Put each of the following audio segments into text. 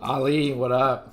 Ali, what up?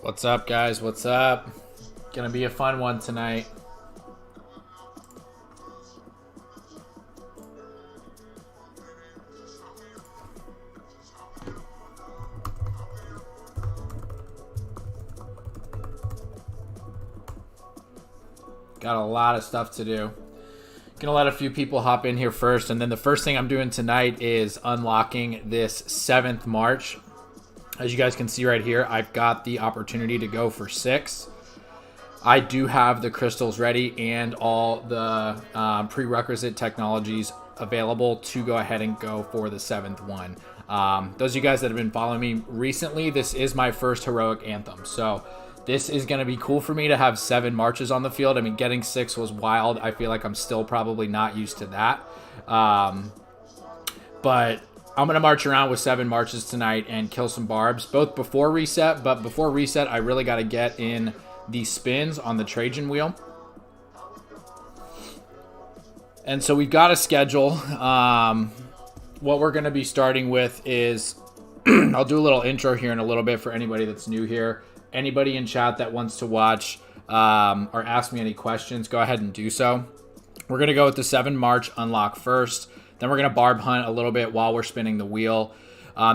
What's up, guys? What's up? Gonna be a fun one tonight. Got a lot of stuff to do. Gonna let a few people hop in here first, and then the first thing I'm doing tonight is unlocking this 7th March. As you guys can see right here, I've got the opportunity to go for 6. I do have the crystals ready and all the prerequisite technologies available to go ahead and go for the 7th one. Those of you guys that have been following me recently, this is my first Heroic Anthem. So this is going to be cool for me to have 7 marches on the field. I mean, getting 6 was wild. I feel like I'm still probably not used to that. But I'm going to march around with 7 marches tonight and kill some barbs, both before reset. But before reset, I really got to get in the spins on the Trajan wheel. And so we've got a schedule. What we're going to be starting with is, I'll do a little intro here in a little bit for anybody that's new here. Anybody in chat that wants to watch or ask me any questions, go ahead and do so. We're going to go with the 7 March unlock first. Then we're going to barb hunt a little bit while we're spinning the wheel.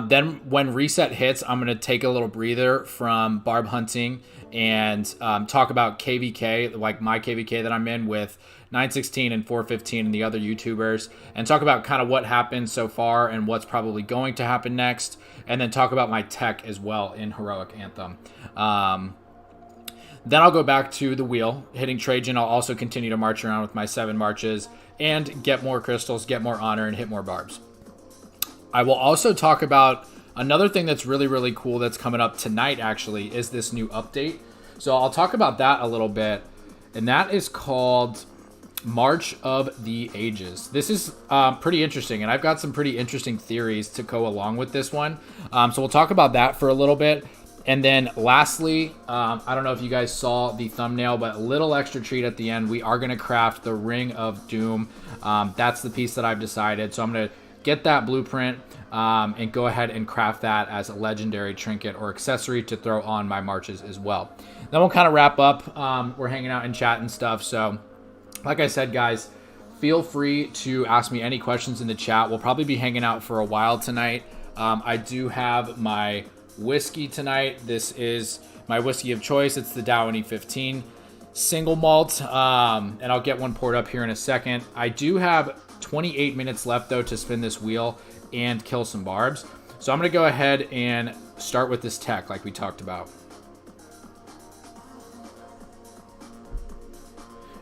Then when reset hits, I'm going to take a little breather from barb hunting and talk about KVK, like my KVK that I'm in with 916 and 415 and the other YouTubers, and talk about kind of what happened so far and what's probably going to happen next, and then talk about my tech as well in Heroic Anthem. Then I'll go back to the wheel, hitting Trajan. I'll also continue to march around with my 7 marches and get more crystals, get more honor, and hit more barbs. I will also talk about another thing that's really, really cool that's coming up tonight, actually, is this new update. So I'll talk about that a little bit, and that is called March of the Ages. This is pretty interesting, and I've got some pretty interesting theories to go along with this one. So we'll talk about that for a little bit. And then lastly, I don't know if you guys saw the thumbnail, but a little extra treat at the end. We are going to craft the Ring of Doom. That's the piece that I've decided. So I'm going to get that blueprint and go ahead and craft that as a legendary trinket or accessory to throw on my marches as well. Then we'll kind of wrap up. We're hanging out in chat and stuff. So like I said, guys, feel free to ask me any questions in the chat. We'll probably be hanging out for a while tonight. I do have my whiskey tonight. This is my whiskey of choice. It's the Downey 15 single malt, and I'll get one poured up here in a second. I do have 28 minutes left though to spin this wheel and kill some barbs, so I'm gonna go ahead and start with this tech like we talked about,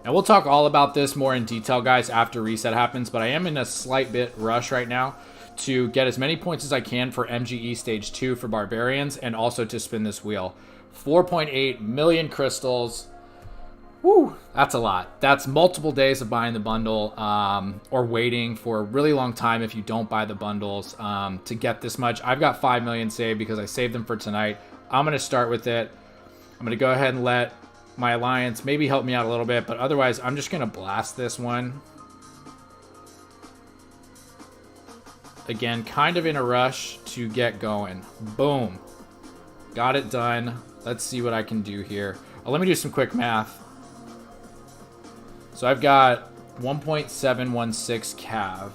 and we'll talk all about this more in detail, guys, after reset happens. But I am in a slight bit rush right now to get as many points as I can for MGE Stage 2 for Barbarians, and also to spin this wheel. 4.8 million crystals. Woo, that's a lot. That's multiple days of buying the bundle, or waiting for a really long time if you don't buy the bundles to get this much. I've got 5 million saved because I saved them for tonight. I'm going to start with it. I'm going to go ahead and let my alliance maybe help me out a little bit, but otherwise I'm just going to blast this one. Again, kind of in a rush to get going. Boom. Got it done. Let's see what I can do here. Oh, let me do some quick math. So I've got 1.716 cav.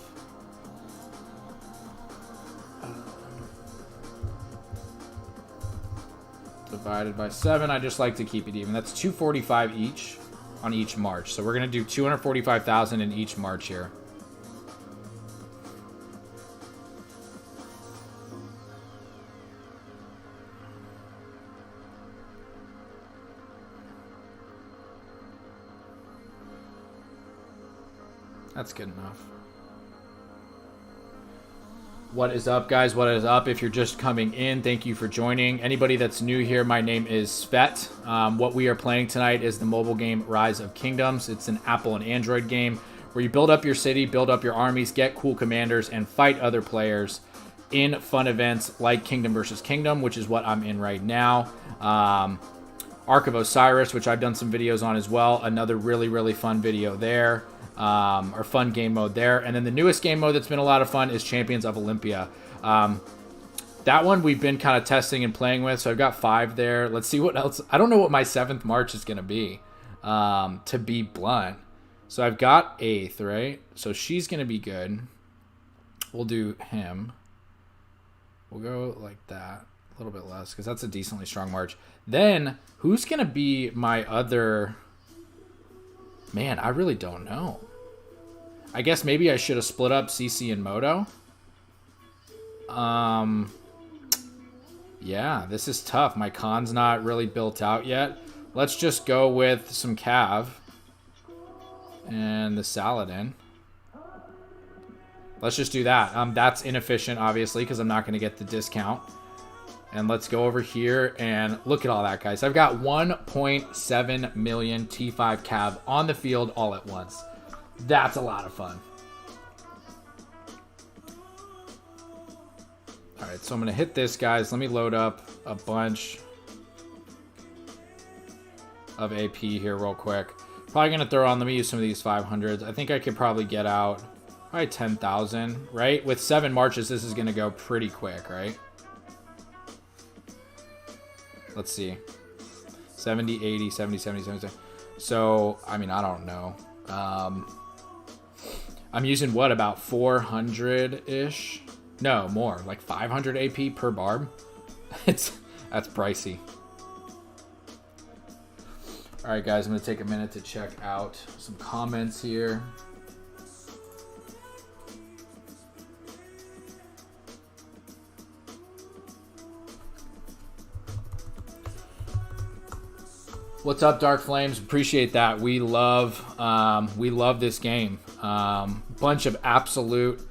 Divided by 7. I just like to keep it even. That's 245 each. on each march. So we're going to do 245,000 in each march here. That's good enough. What is up, guys? What is up? If you're just coming in, thank you for joining. Anybody that's new here, my name is Svet. What we are playing tonight is the mobile game Rise of Kingdoms. It's an Apple and Android game where you build up your city, build up your armies, get cool commanders, and fight other players in fun events like Kingdom versus Kingdom, which is what I'm in right now. Ark of Osiris, which I've done some videos on as well. Another really, really fun video there. Or fun game mode there. And then the newest game mode that's been a lot of fun is Champions of Olympia. That one we've been kind of testing and playing with, so I've got 5 there. Let's see what else. I don't know what my 7th March is going to be, to be blunt. So I've got 8th, right? So she's going to be good. We'll do him. We'll go like that. A little bit less, because that's a decently strong March. Then, who's going to be my other... Man, I really don't know. I guess maybe I should have split up CC and Moto. Yeah, this is tough. My con's not really built out yet. Let's just go with some Cav. And the Saladin. Let's just do that. That's inefficient, obviously, because I'm not going to get the discount. And let's go over here and look at all that, guys. I've got 1.7 million T5 Cav on the field all at once. That's a lot of fun. All right, so I'm going to hit this, guys. Let me load up a bunch of AP here real quick. Probably going to throw on, let me use some of these 500s. I think I could probably get out probably 10,000, right? With 7 marches, this is going to go pretty quick, right? Let's see. 70, 80, 70, 70, 70. So, I mean, I don't know. I'm using what, about 400-ish? No, more. Like 500 AP per barb? That's pricey. All right, guys, I'm going to take a minute to check out some comments here. What's up, Dark Flames? Appreciate that. We love this game. Bunch of absolute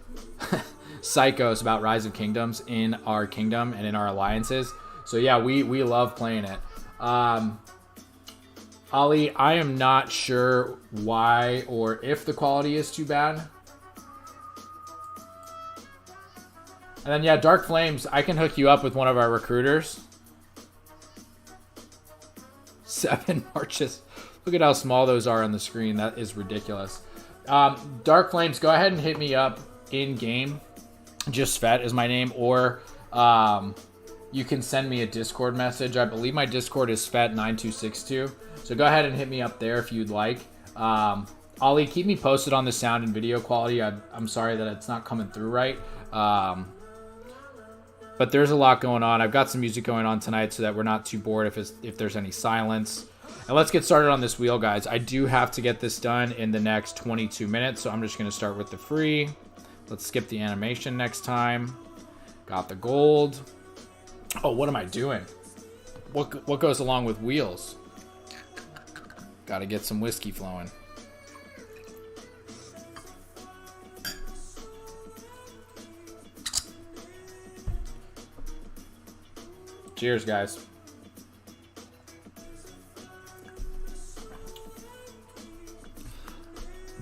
psychos about Rise of Kingdoms in our kingdom and in our alliances. So yeah, we love playing it. Ali, I am not sure why or if the quality is too bad. And then yeah, Dark Flames, I can hook you up with one of our recruiters. 7 marches. Look at how small those are on the screen. That is ridiculous. Dark Flames, go ahead and hit me up in game. Just Svet is my name, or you can send me a Discord message. I believe my Discord is Svet9262. So go ahead and hit me up there if you'd like. Ollie, keep me posted on the sound and video quality. I'm sorry that it's not coming through right. But there's a lot going on. I've got some music going on tonight so that we're not too bored if there's any silence. And let's get started on this wheel, guys. I do have to get this done in the next 22 minutes, so I'm just going to start with the free. Let's skip the animation next time. Got the gold. Oh, what am I doing? What goes along with wheels? Got to get some whiskey flowing. Cheers, guys.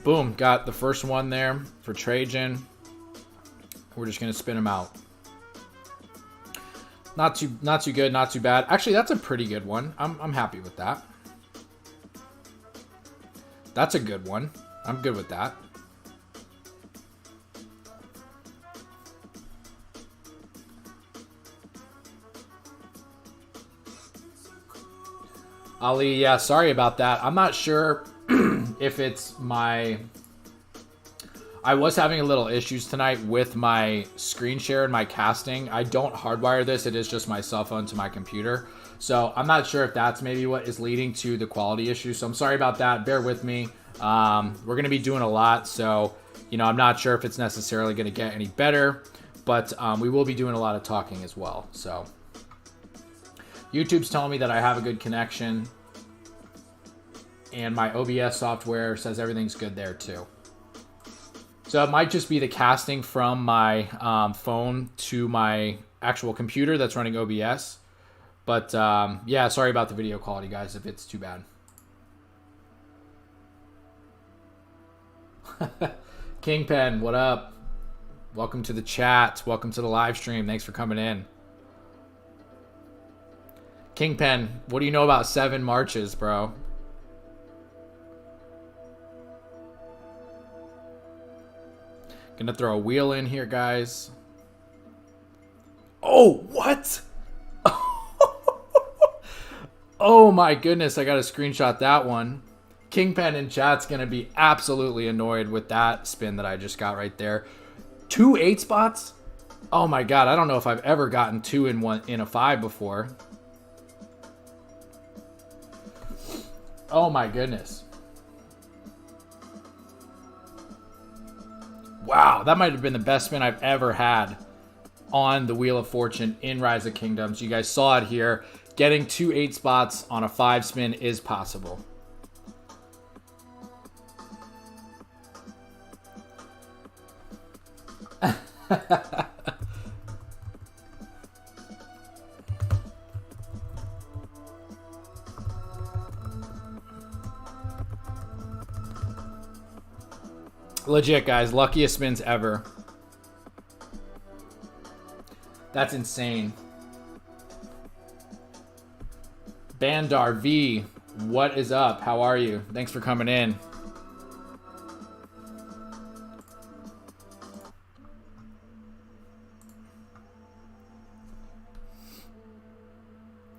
Boom, got the first one there for Trajan. We're just gonna spin them out. Not too good, not too bad. Actually, that's a pretty good one. I'm happy with that. That's a good one. I'm good with that. Ali, yeah, sorry about that. I'm not sure if it's my... I was having a little issues tonight with my screen share and my casting. I don't hardwire this. It is just my cell phone to my computer. So I'm not sure if that's maybe what is leading to the quality issue. So I'm sorry about that. Bear with me. We're going to be doing a lot. So, you know, I'm not sure if it's necessarily going to get any better. But we will be doing a lot of talking as well. So YouTube's telling me that I have a good connection. And my OBS software says everything's good there too. So it might just be the casting from my phone to my actual computer that's running OBS. But yeah, sorry about the video quality, guys, if it's too bad. Kingpen, what up? Welcome to the chat. Welcome to the live stream. Thanks for coming in. Kingpen, what do you know about 7 marches, bro? Gonna throw a wheel in here, guys. Oh, what? Oh my goodness, I gotta screenshot that one. Kingpen in chat's gonna be absolutely annoyed with that spin that I just got right there. 2 8 spots? Oh my god, I don't know if I've ever gotten 2 in a 5 before. Oh my goodness. Wow, that might have been the best spin I've ever had on the Wheel of Fortune in Rise of Kingdoms. You guys saw it here. Getting 2 8 spots on a 5 spin is possible. Legit, guys. Luckiest spins ever. That's insane. Bandar V, what is up? How are you? Thanks for coming in.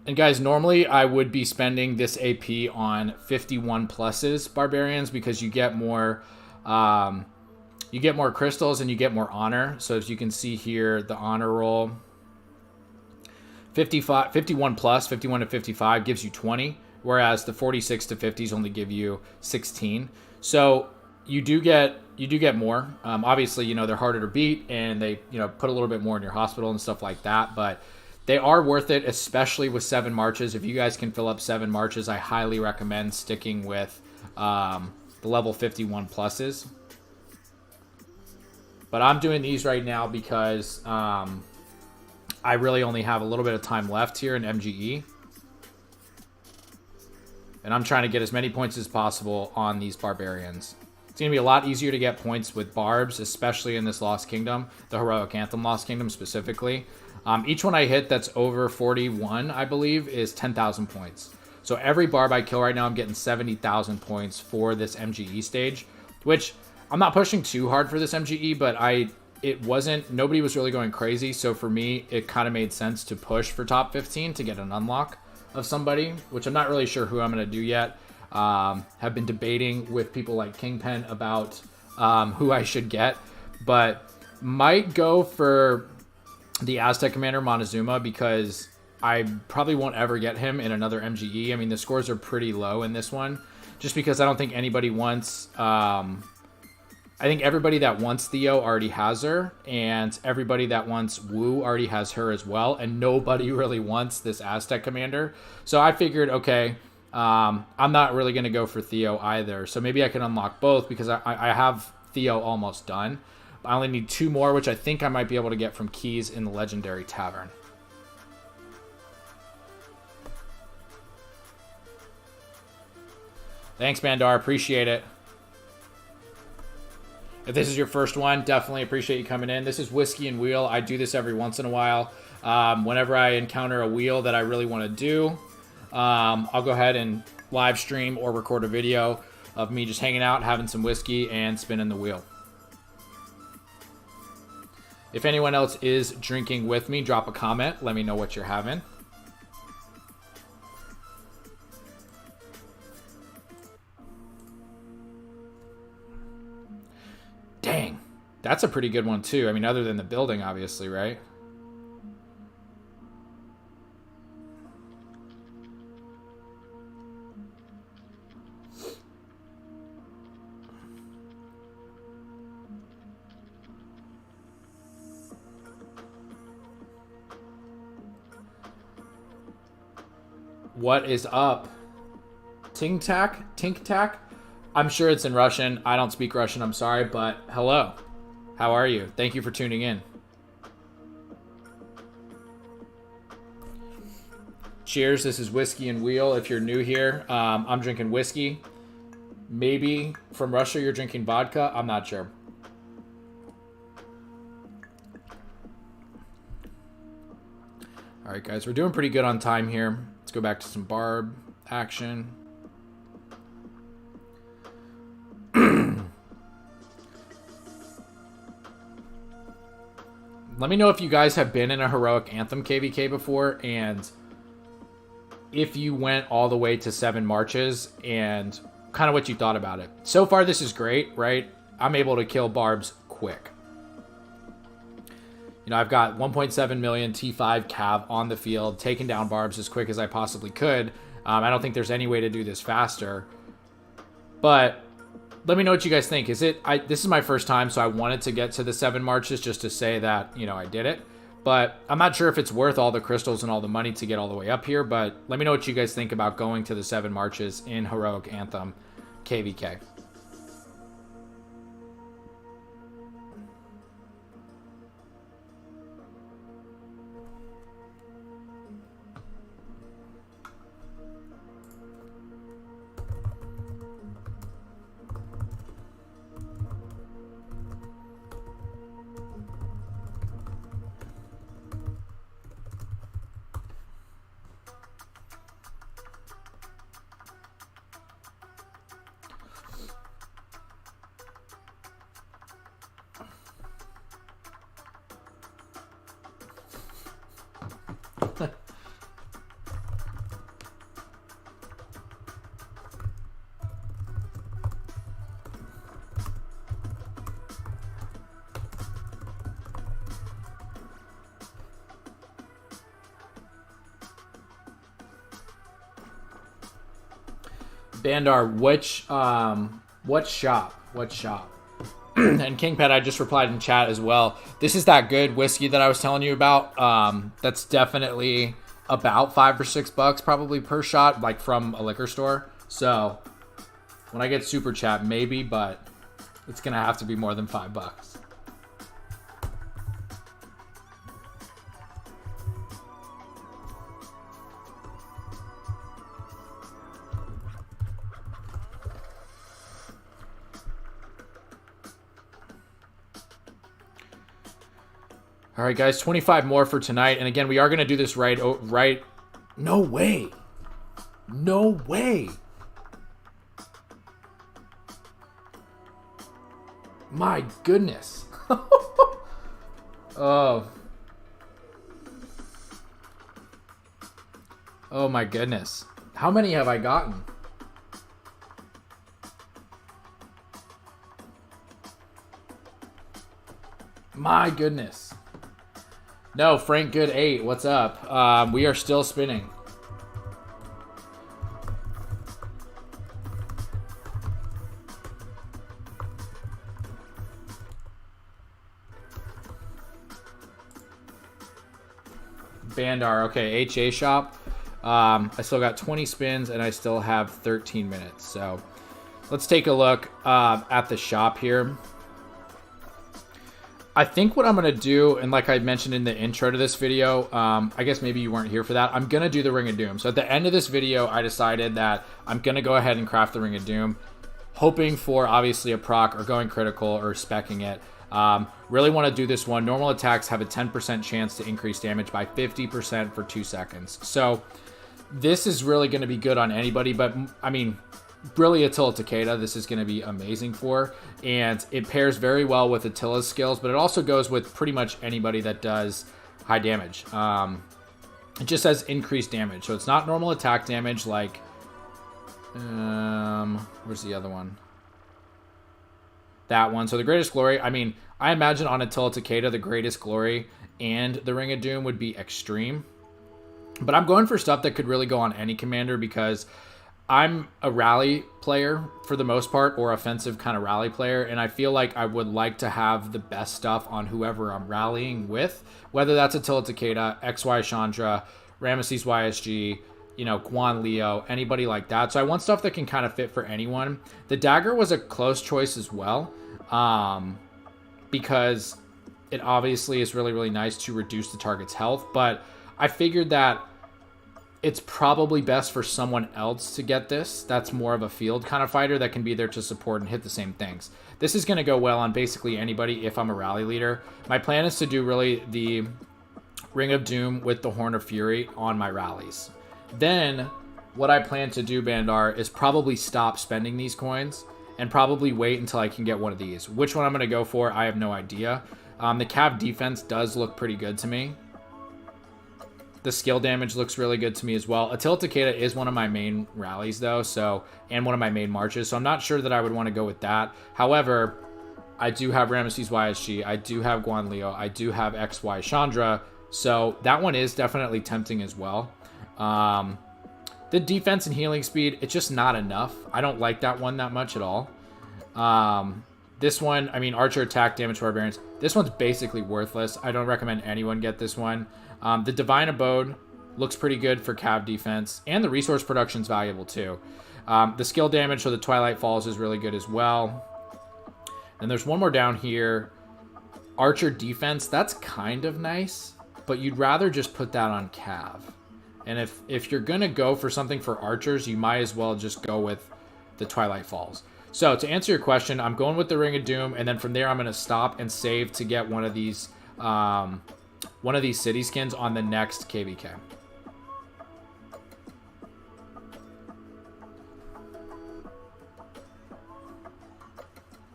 And guys, normally I would be spending this AP on 51 pluses barbarians because you get more crystals and you get more honor. So as you can see here, the honor roll 51 plus 51 to 55 gives you 20, whereas the 46 to 50s only give you 16. So you do get more. Obviously, you know, they're harder to beat and they, you know, put a little bit more in your hospital and stuff like that, but they are worth it, especially with 7 marches. If you guys can fill up 7 marches, I highly recommend sticking with the level 51 pluses. But I'm doing these right now because I really only have a little bit of time left here in MGE. And I'm trying to get as many points as possible on these barbarians. It's going to be a lot easier to get points with barbs, especially in this Lost Kingdom, the Heroic Anthem Lost Kingdom specifically. Each one I hit that's over 41, I believe, is 10,000 points. So every barb I kill right now, I'm getting 70,000 points for this MGE stage, which I'm not pushing too hard for this MGE, but nobody was really going crazy. So for me, it kind of made sense to push for top 15 to get an unlock of somebody, which I'm not really sure who I'm going to do yet. Have been debating with people like Kingpen about who I should get, but might go for the Aztec Commander Montezuma because I probably won't ever get him in another MGE. I mean, the scores are pretty low in this one, just because I don't think anybody wants... I think everybody that wants Theo already has her, and everybody that wants Wu already has her as well, and nobody really wants this Aztec Commander. So I figured, okay, I'm not really going to go for Theo either. So maybe I can unlock both because I have Theo almost done. I only need 2 more, which I think I might be able to get from keys in the Legendary Tavern. Thanks, Bandar. Appreciate it. If this is your first one, definitely appreciate you coming in. This is Whiskey and Wheel. I do this every once in a while. Whenever I encounter a wheel that I really want to do, I'll go ahead and live stream or record a video of me just hanging out, having some whiskey, and spinning the wheel. If anyone else is drinking with me, drop a comment. Let me know what you're having. Dang. That's a pretty good one too. I mean, other than the building, obviously, right? What is up? Tink tac? I'm sure it's in Russian. I don't speak Russian, I'm sorry, but hello. How are you? Thank you for tuning in. Cheers, this is Whiskey and Wheel. If you're new here, I'm drinking whiskey. Maybe from Russia you're drinking vodka. I'm not sure. All right, guys, we're doing pretty good on time here. Let's go back to some barb action. Let me know if you guys have been in a Heroic Anthem KVK before, and if you went all the way to 7 marches, and kind of what you thought about it. So far, this is great, right? I'm able to kill barbs quick. You know, I've got 1.7 million T5 cav on the field, taking down barbs as quick as I possibly could. I don't think there's any way to do this faster. But let me know what you guys think. This is my first time, so I wanted to get to the 7 marches just to say that, you know, I did it. But I'm not sure if it's worth all the crystals and all the money to get all the way up here. But let me know what you guys think about going to the 7 marches in Heroic Anthem KVK. Bandar, what shop? And Kingpet, I just replied in chat as well. This is that good whiskey that I was telling you about. That's definitely about $5 or $6 probably per shot, like from a liquor store. So when I get super chat, maybe, but it's gonna have to be more than $5. All right, guys, 25 more for tonight. And again, we are going to do this right. No way. No way. My goodness. Oh. Oh, my goodness. How many have I gotten? My goodness. No, Frank Good 8, what's up? We are still spinning. Bandar, okay, HA shop. I still got 20 spins and I still have 13 minutes. So let's take a look at the shop here. I think what I'm going to do, and like I mentioned in the intro to this video, I guess maybe you weren't here for that, I'm going to do the Ring of Doom. So at the end of this video, I decided that I'm going to go ahead and craft the Ring of Doom, hoping for obviously a proc or going critical or speccing it. Really want to do this one. Normal attacks have a 10% chance to increase damage by 50% for 2 seconds. So this is really going to be good on anybody, but I mean, really Attila Takeda, this is going to be amazing for, and it pairs very well with Attila's skills, but it also goes with pretty much anybody that does high damage. It just says increased damage, so it's not normal attack damage like, where's the other one? That one. So the Greatest Glory, I mean, I imagine on Attila Takeda, the Greatest Glory and the Ring of Doom would be extreme. But I'm going for stuff that could really go on any commander because I'm a rally player for the most part, or offensive kind of rally player, and I feel like I would like to have the best stuff on whoever I'm rallying with, whether that's Attila Takeda, XY Chandra, Ramesses YSG, you know, Guan Leo, anybody like that. So I want stuff that can kind of fit for anyone. The dagger was a close choice as well, because it obviously is really, really nice to reduce the target's health, but I figured that it's probably best for someone else to get this. That's more of a field kind of fighter that can be there to support and hit the same things. This is going to go well on basically anybody if I'm a rally leader. My plan is to do really the Ring of Doom with the Horn of Fury on my rallies. Then what I plan to do, Bandar, is probably stop spending these coins and probably wait until I can get one of these. Which one I'm going to go for, I have no idea. The Cav defense does look pretty good to me. The skill damage looks really good to me as well. Attila Takeda is one of my main rallies, though, and one of my main marches, so I'm not sure that I would want to go with that. However, I do have Ramesses YSG, I do have Guan Leo, I do have XY Chandra, so that one is definitely tempting as well. The defense and healing speed, it's just not enough. I don't like that one that much at all. This one, I mean, Archer attack damage barbarians. This one's basically worthless. I don't recommend anyone get this one. The Divine Abode looks pretty good for Cav defense, and the resource production is valuable too. The skill damage for the Twilight Falls is really good as well. And there's one more down here. Archer defense, that's kind of nice, but you'd rather just put that on Cav. And if you're going to go for something for archers, you might as well just go with the Twilight Falls. So to answer your question, I'm going with the Ring of Doom, and then from there I'm going to stop and save to get one of these city skins on the next KVK.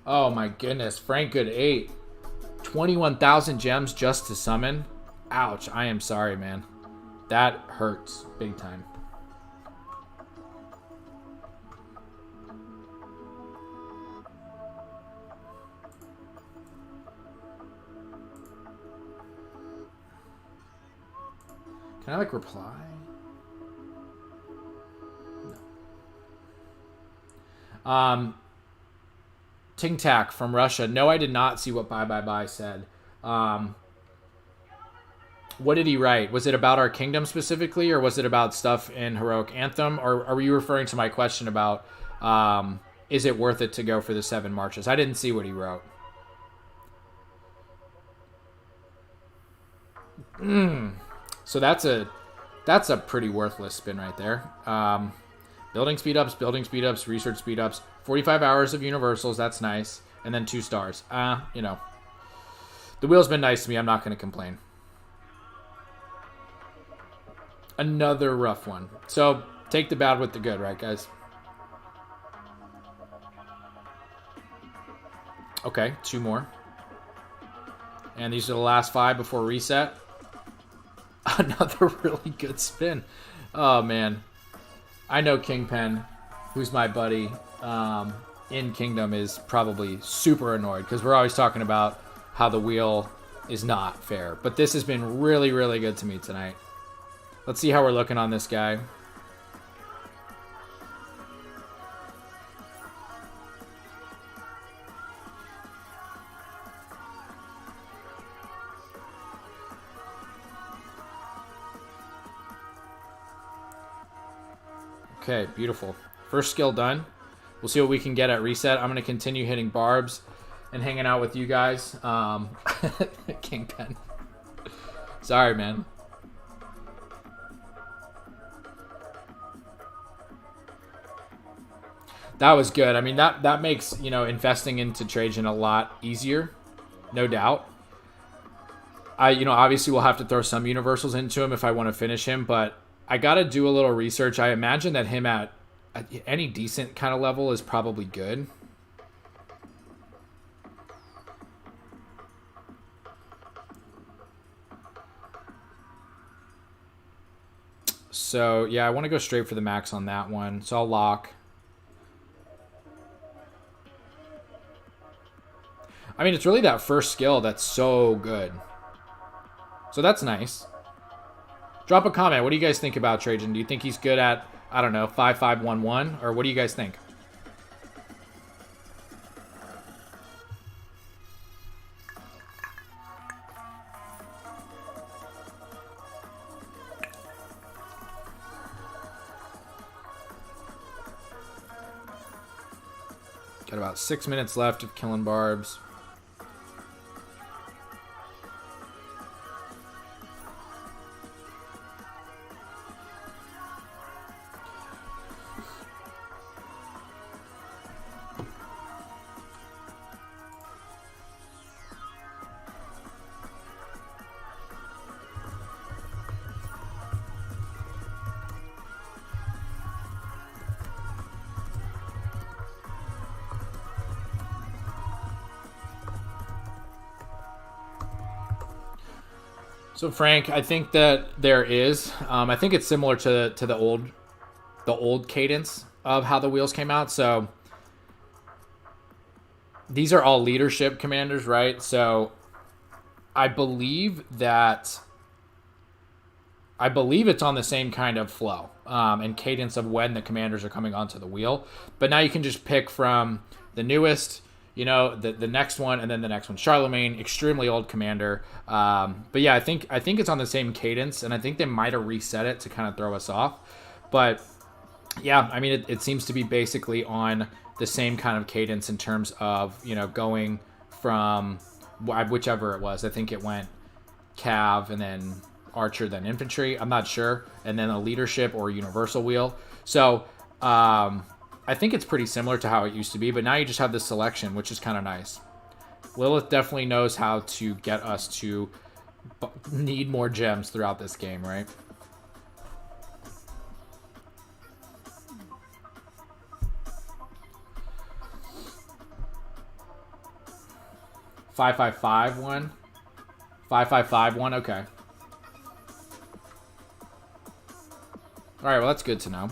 Oh my goodness, Frank Good 8. 21,000 gems just to summon. Ouch, I am sorry, man. That hurts big time. Can I, like, reply? No. Ting Tac from Russia. No, I did not see what Bye Bye Bye said. What did he write? Was it about our kingdom specifically, or was it about stuff in Heroic Anthem? Or are you referring to my question about is it worth it to go for the 7 marches? I didn't see what he wrote. So that's a pretty worthless spin right there. Building speed ups, research speed ups, 45 hours of universals, that's nice, and then 2 stars. You know, the wheel's been nice to me. I'm not going to complain. Another rough one. So take the bad with the good, right, guys? Okay, 2 more. And these are the last 5 before reset. Another really good spin. Oh, man. I know Kingpen, who's my buddy in Kingdom, is probably super annoyed because we're always talking about how the wheel is not fair. But this has been really, really good to me tonight. Let's see how we're looking on this guy. Okay, beautiful. First skill done. We'll see what we can get at reset. I'm going to continue hitting barbs and hanging out with you guys. Kingpen. Sorry, man. That was good. I mean, that makes, you know, investing into Trajan a lot easier, no doubt. Obviously we'll have to throw some universals into him if I want to finish him, but I got to do a little research. I imagine that him at any decent kind of level is probably good. So, yeah, I want to go straight for the max on that one. So I'll lock. I mean, it's really that first skill that's so good. So that's nice. Drop a comment. What do you guys think about Trajan? Do you think he's good at, I don't know, 5511? Or what do you guys think? Got about 6 minutes left of killing barbs. So Frank, I think that there is. I think it's similar to the old cadence of how the wheels came out. So these are all leadership commanders, right? So I believe it's on the same kind of flow and cadence of when the commanders are coming onto the wheel. But now you can just pick from the newest, you know, the next one, and then the next one. Charlemagne, extremely old commander. But yeah, I think it's on the same cadence, and I think they might have reset it to kind of throw us off. But yeah, I mean, it seems to be basically on the same kind of cadence in terms of, you know, going from whichever it was. I think it went cav and then archer, then infantry. I'm not sure. And then a leadership or universal wheel. So, I think it's pretty similar to how it used to be, but now you just have this selection, which is kind of nice. Lilith definitely knows how to get us to need more gems throughout this game, right? Five, 5-5-1. 5-5-5-1. Okay. All right. Well, that's good to know.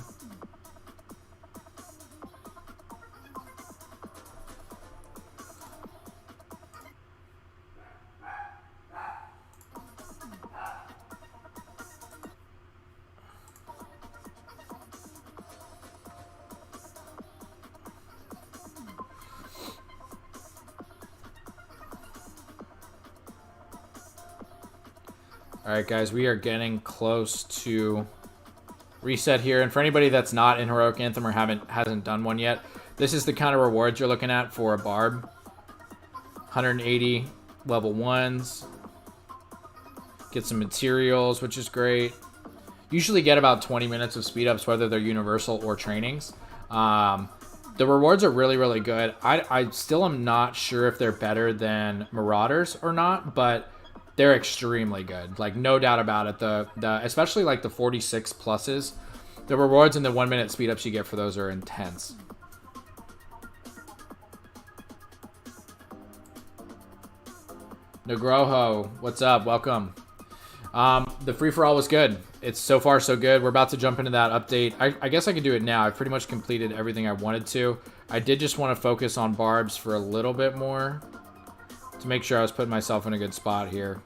All right, guys, we are getting close to reset here. And for anybody that's not in Heroic Anthem or hasn't done one yet, this is the kind of rewards you're looking at for a barb. 180 level 1s. Get some materials, which is great. Usually get about 20 minutes of speed ups, whether they're universal or trainings. The rewards are really, really good. I still am not sure if they're better than Marauders or not, but they're extremely good. Like, no doubt about it. The especially like the 46 pluses. The rewards and the 1 minute speed ups you get for those are intense. Negroho, what's up? Welcome. The free-for-all was good. It's so far so good. We're about to jump into that update. I guess I can do it now. I've pretty much completed everything I wanted to. I did just want to focus on barbs for a little bit more to make sure I was putting myself in a good spot here.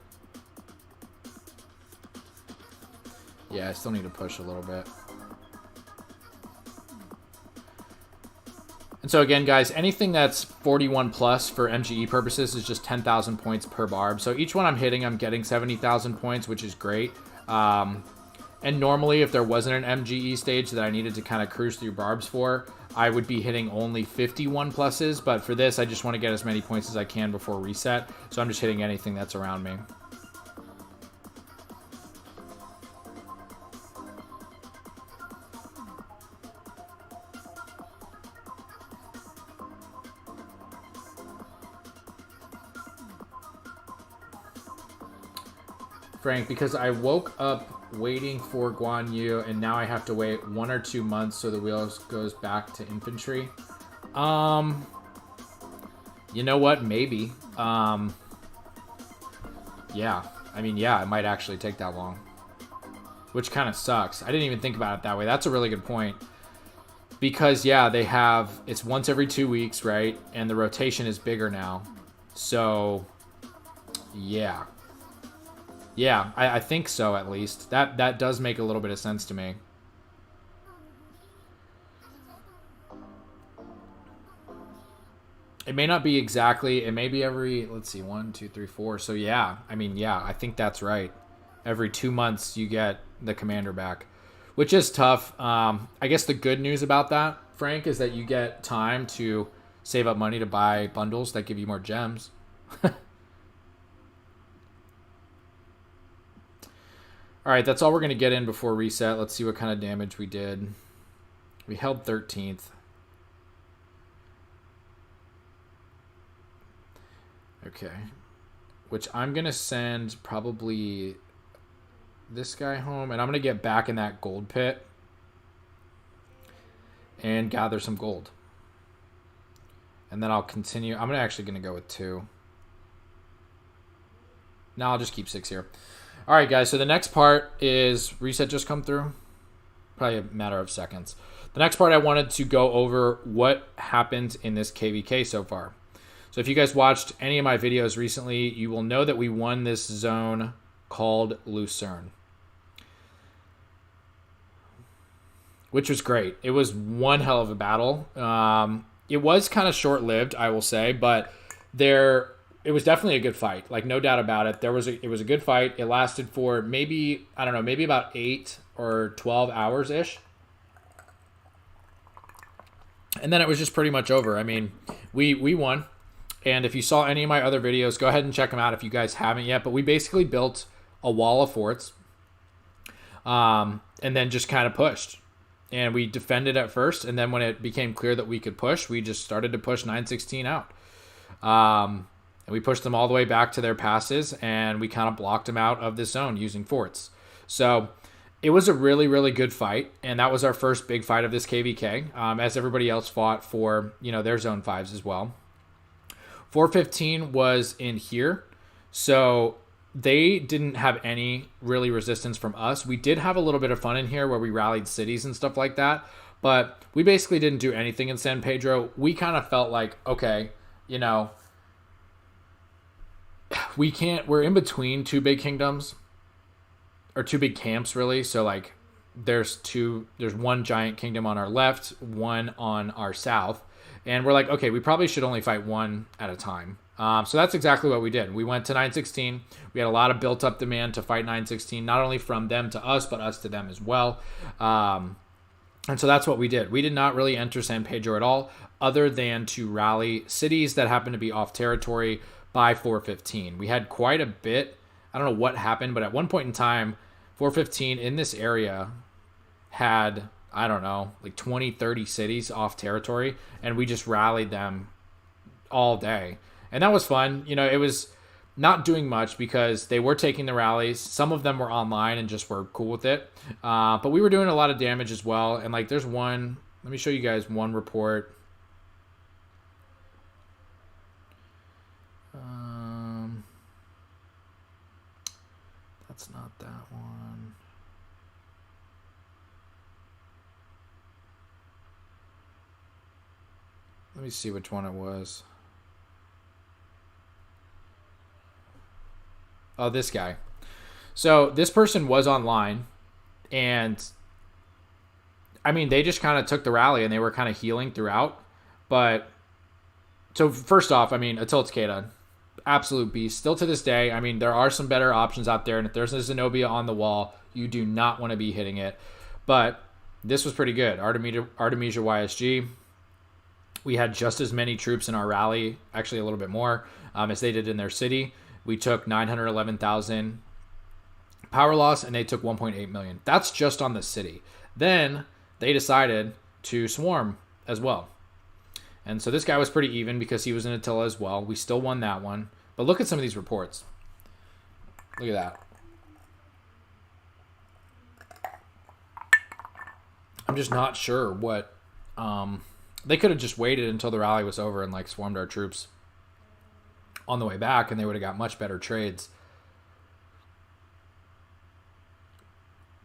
Yeah, I still need to push a little bit. And so again, guys, anything that's 41 plus for MGE purposes is just 10,000 points per barb. So each one I'm hitting, I'm getting 70,000 points, which is great. And normally, if there wasn't an MGE stage that I needed to kind of cruise through barbs for, I would be hitting only 51 pluses. But for this, I just want to get as many points as I can before reset. So I'm just hitting anything that's around me. Frank, because I woke up waiting for Guan Yu, and now I have to wait 1 or 2 months so the wheels goes back to infantry. You know what? Maybe. Yeah. I mean, yeah, it might actually take that long. Which kind of sucks. I didn't even think about it that way. That's a really good point. Because, yeah, they have... It's once every 2 weeks, right? And the rotation is bigger now. So, yeah. Yeah, I think so, at least. That does make a little bit of sense to me. It may not be exactly, it may be every, let's see, 1, 2, 3, 4. So yeah, I mean, yeah, I think that's right. Every 2 months you get the commander back, which is tough. I guess the good news about that, Frank, is that you get time to save up money to buy bundles that give you more gems. All right, that's all we're going to get in before reset. Let's see what kind of damage we did. We held 13th. Okay. Which I'm going to send probably this guy home. And I'm going to get back in that gold pit and gather some gold. And then I'll continue. I'm actually going to go with 2. Now I'll just keep 6 here. All right, guys. So the next part is reset just come through. Probably a matter of seconds. The next part I wanted to go over what happened in this KVK so far. So if you guys watched any of my videos recently, you will know that we won this zone called Lucerne, which was great. It was one hell of a battle. It was kind of short-lived, I will say, but it was definitely a good fight. Like, no doubt about it. It was a good fight. It lasted for maybe, I don't know, maybe about 8 or 12 hours-ish. And then it was just pretty much over. I mean, we won. And if you saw any of my other videos, go ahead and check them out if you guys haven't yet. But we basically built a wall of forts and then just kind of pushed. And we defended at first. And then when it became clear that we could push, we just started to push 916 out. And we pushed them all the way back to their passes. And we kind of blocked them out of this zone using forts. So it was a really, really good fight. And that was our first big fight of this KVK, as everybody else fought for, their zone 5s as well. 415 was in here, so they didn't have any really resistance from us. We did have a little bit of fun in here where we rallied cities and stuff like that, but we basically didn't do anything in San Pedro. We kind of felt like, okay, we're in between 2 big kingdoms, or 2 big camps really. So like there's 1 giant kingdom on our left, 1 on our south. And we're like, okay, we probably should only fight 1 at a time. So that's exactly what we did. We went to 916. We had a lot of built-up demand to fight 916, not only from them to us, but us to them as well. And so that's what we did. We did not really enter San Pedro at all, other than to rally cities that happened to be off territory by 415. We had quite a bit. I don't know what happened, but at one point in time, 415 in this area had, I don't know, like 20, 30 cities off territory, and we just rallied them all day. And that was fun. It was not doing much because they were taking the rallies. Some of them were online and just were cool with it. But we were doing a lot of damage as well. And like there's one, let me show you guys one report. That's not that one. Let me see which one it was. Oh, this guy. So this person was online, and I mean, they just kind of took the rally and they were kind of healing throughout. But so first off, I mean, Attila Takeda, absolute beast. Still to this day, I mean, there are some better options out there, and if there's a Zenobia on the wall, you do not want to be hitting it. But this was pretty good. Artemisia YSG. We had just as many troops in our rally, actually a little bit more, as they did in their city. We took 911,000 power loss, and they took 1.8 million. That's just on the city. Then they decided to swarm as well. And so this guy was pretty even because he was in Attila as well. We still won that one. But look at some of these reports. Look at that. I'm just not sure what... they could have just waited until the rally was over and like swarmed our troops on the way back, and they would have got much better trades.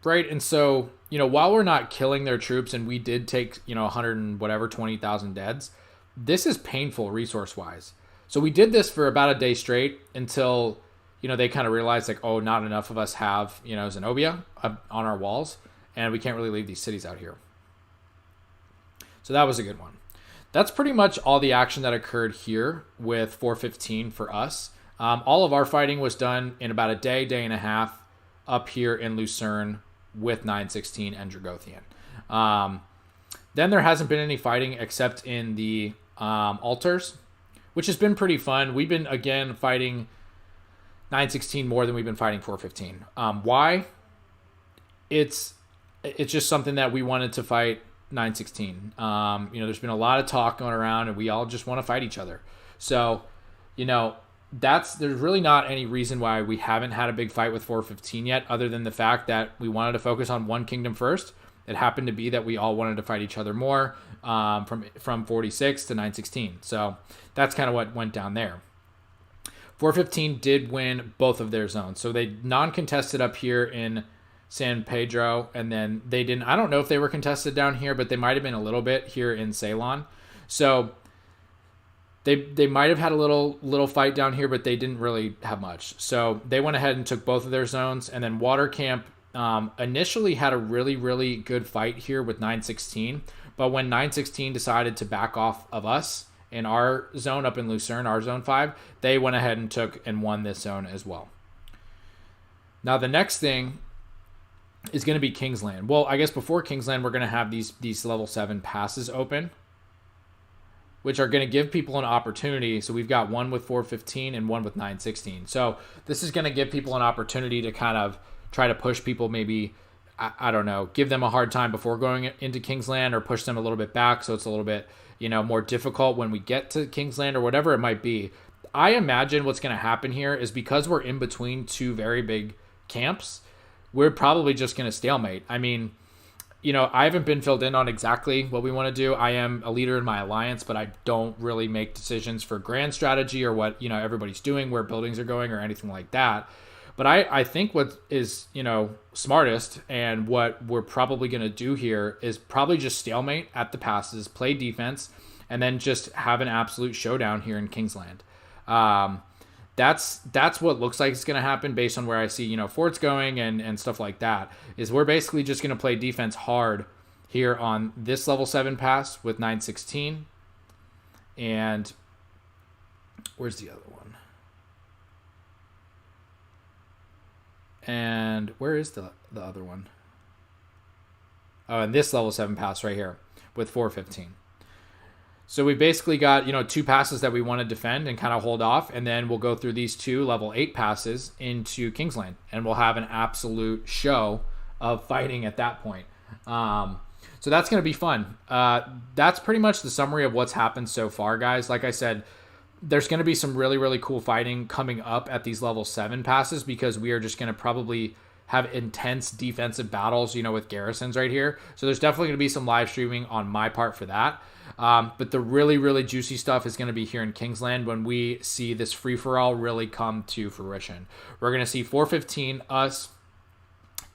Right? And so, while we're not killing their troops, and we did take, 100 and whatever, 20,000 deads, this is painful resource-wise. So we did this for about a day straight until, they kind of realized like, oh, not enough of us have, Zenobia on our walls, and we can't really leave these cities out here. So that was a good one. That's pretty much all the action that occurred here with 415 for us. All of our fighting was done in about a day and a half up here in Lucerne with 916 and Dragothian. Then there hasn't been any fighting except in the altars, which has been pretty fun. We've been, again, fighting 916 more than we've been fighting 415. Why? It's just something that we wanted to fight 916. There's been a lot of talk going around, and we all just want to fight each other. So, there's really not any reason why we haven't had a big fight with 415 yet, other than the fact that we wanted to focus on one kingdom first. It happened to be that we all wanted to fight each other more, from 46 to 916. So that's kind of what went down there. 415 did win both of their zones. So they non-contested up here in San Pedro, and then they didn't. I don't know if they were contested down here, but they might have been a little bit here in Ceylon. So they might have had a little fight down here, but they didn't really have much. So they went ahead and took both of their zones, and then Water Camp initially had a really, really good fight here with 916, but when 916 decided to back off of us in our zone up in Lucerne, our zone 5, they went ahead and took and won this zone as well. Now the next thing is going to be Kingsland. Well, I guess before Kingsland, we're going to have these level 7 passes open, which are going to give people an opportunity. So we've got one with 415 and one with 916. So this is going to give people an opportunity to kind of try to push people, maybe, I don't know, give them a hard time before going into Kingsland, or push them a little bit back so it's a little bit, more difficult when we get to Kingsland, or whatever it might be. I imagine what's going to happen here is, because we're in between two very big camps, we're probably just going to stalemate. I mean, I haven't been filled in on exactly what we want to do. I am a leader in my alliance, but I don't really make decisions for grand strategy or what, everybody's doing, where buildings are going, or anything like that. But I think what is, smartest, and what we're probably going to do here, is probably just stalemate at the passes, play defense, and then just have an absolute showdown here in Kingsland. That's what looks like it's going to happen based on where I see, forts going and stuff like that, is we're basically just going to play defense hard here on this level 7 pass with 916. And where's the other one? And where is the other one? Oh, and this level 7 pass right here with 415. So we basically got, 2 passes that we want to defend and kind of hold off, and then we'll go through these 2 level 8 passes into Kingsland, and we'll have an absolute show of fighting at that point. So that's going to be fun. That's pretty much the summary of what's happened so far, guys. Like I said, there's going to be some really, really cool fighting coming up at these level 7 passes, because we are just going to probably have intense defensive battles, with garrisons right here. So there's definitely going to be some live streaming on my part for that. But the really, really juicy stuff is going to be here in Kingsland when we see this free-for-all really come to fruition. We're going to see 415, us,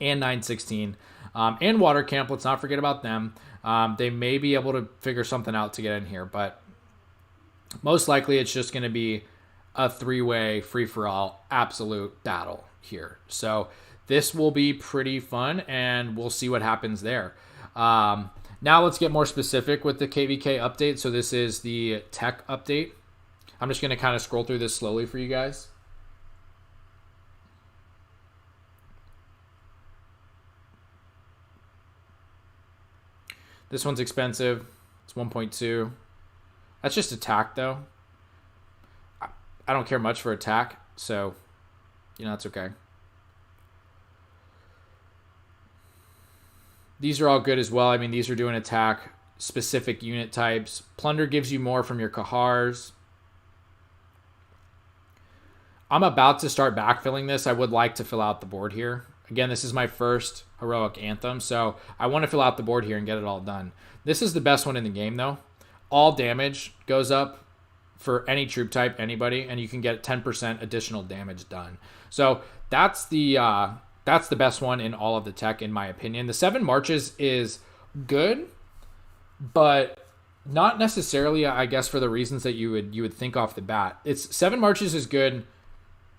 and 916, and Water Camp. Let's not forget about them. They may be able to figure something out to get in here, but most likely it's just going to be a 3-way free-for-all absolute battle here. So this will be pretty fun, and we'll see what happens there. Now let's get more specific with the KVK update. So this is the tech update. I'm just going to kind of scroll through this slowly for you guys. This one's expensive. It's 1.2. That's just attack, though. I don't care much for attack, so, that's okay. These are all good as well. I mean, these are doing attack specific unit types. Plunder gives you more from your Kahars. I'm about to start backfilling this. I would like to fill out the board here. Again, this is my first Heroic Anthem, so I want to fill out the board here and get it all done. This is the best one in the game, though. All damage goes up for any troop type, anybody, and you can get 10% additional damage done. So that's the best one in all of the tech, in my opinion. The 7 Marches is good, but Not necessarily, I guess, for the reasons that you would think off the bat. It's 7 marches is good.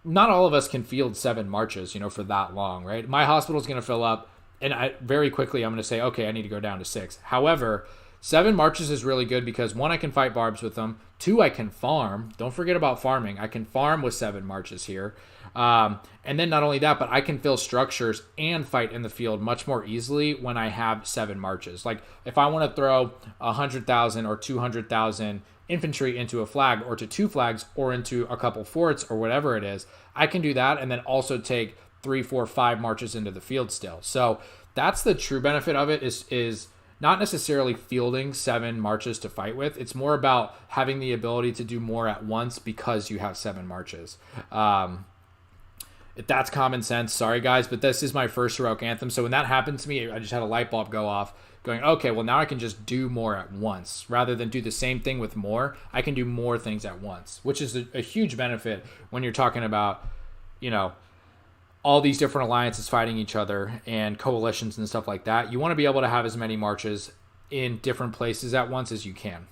Not all of us can field 7 marches, you know, for that long, right? My hospital is going to fill up, and very quickly I'm going to say, okay, I need to go down to 6. However, 7 marches is really good because 1, I can fight barbs with them. 2, I can farm. Don't forget about farming. I can farm with 7 marches here. And then not only that, but I can fill structures and fight in the field much more easily when I have 7 marches. Like if I want to throw 100,000 or 200,000 infantry into a flag or to 2 flags or into a couple forts or whatever it is, I can do that and then also take 3, 4, 5 marches into the field still. So that's the true benefit of it is not necessarily fielding 7 marches to fight with. It's more about having the ability to do more at once because you have 7 marches. If that's common sense, sorry guys, but this is my first Heroic Anthem. So when that happened to me, I just had a light bulb go off going, okay, well now I can just do more at once. Rather than do the same thing with more, I can do more things at once, which is a huge benefit when you're talking about, you know, all these different alliances fighting each other and coalitions and stuff like that. You want to be able to have as many marches in different places at once as you can.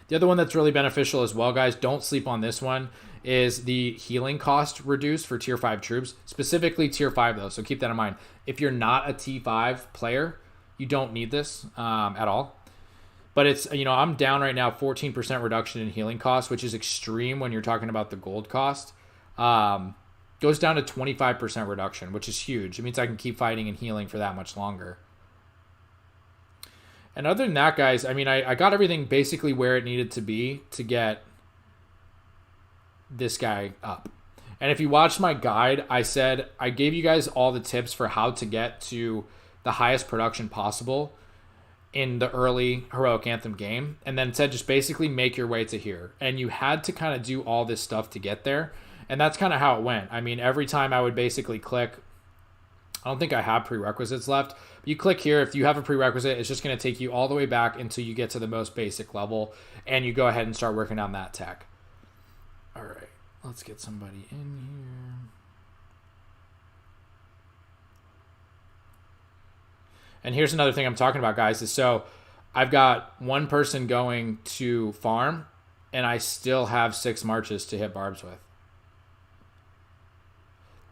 The other one that's really beneficial as well, guys, don't sleep on this one, is the healing cost reduced for tier 5 troops, specifically tier 5 though, so keep that in mind. If you're not a T5 player, you don't need this at all. But it's, you know, I'm down right now 14% reduction in healing cost, which is extreme when you're talking about the gold cost. Goes down to 25% reduction, which is huge. It means I can keep fighting and healing for that much longer. And other than that, guys, I mean, I got everything basically where it needed to be to get this guy up. And if you watched my guide, I said I gave you guys all the tips for how to get to the highest production possible in the early Heroic Anthem game. And then said just basically make your way to here. And you had to kind of do all this stuff to get there. And that's kind of how it went. I mean, every time I would basically click, I don't think I have prerequisites left. But you click here. If you have a prerequisite, it's just going to take you all the way back until you get to the most basic level. And you go ahead and start working on that tech. All right. Let's get somebody in here. And here's another thing I'm talking about, guys, is so I've got one person going to farm, and I still have 6 marches to hit barbs with.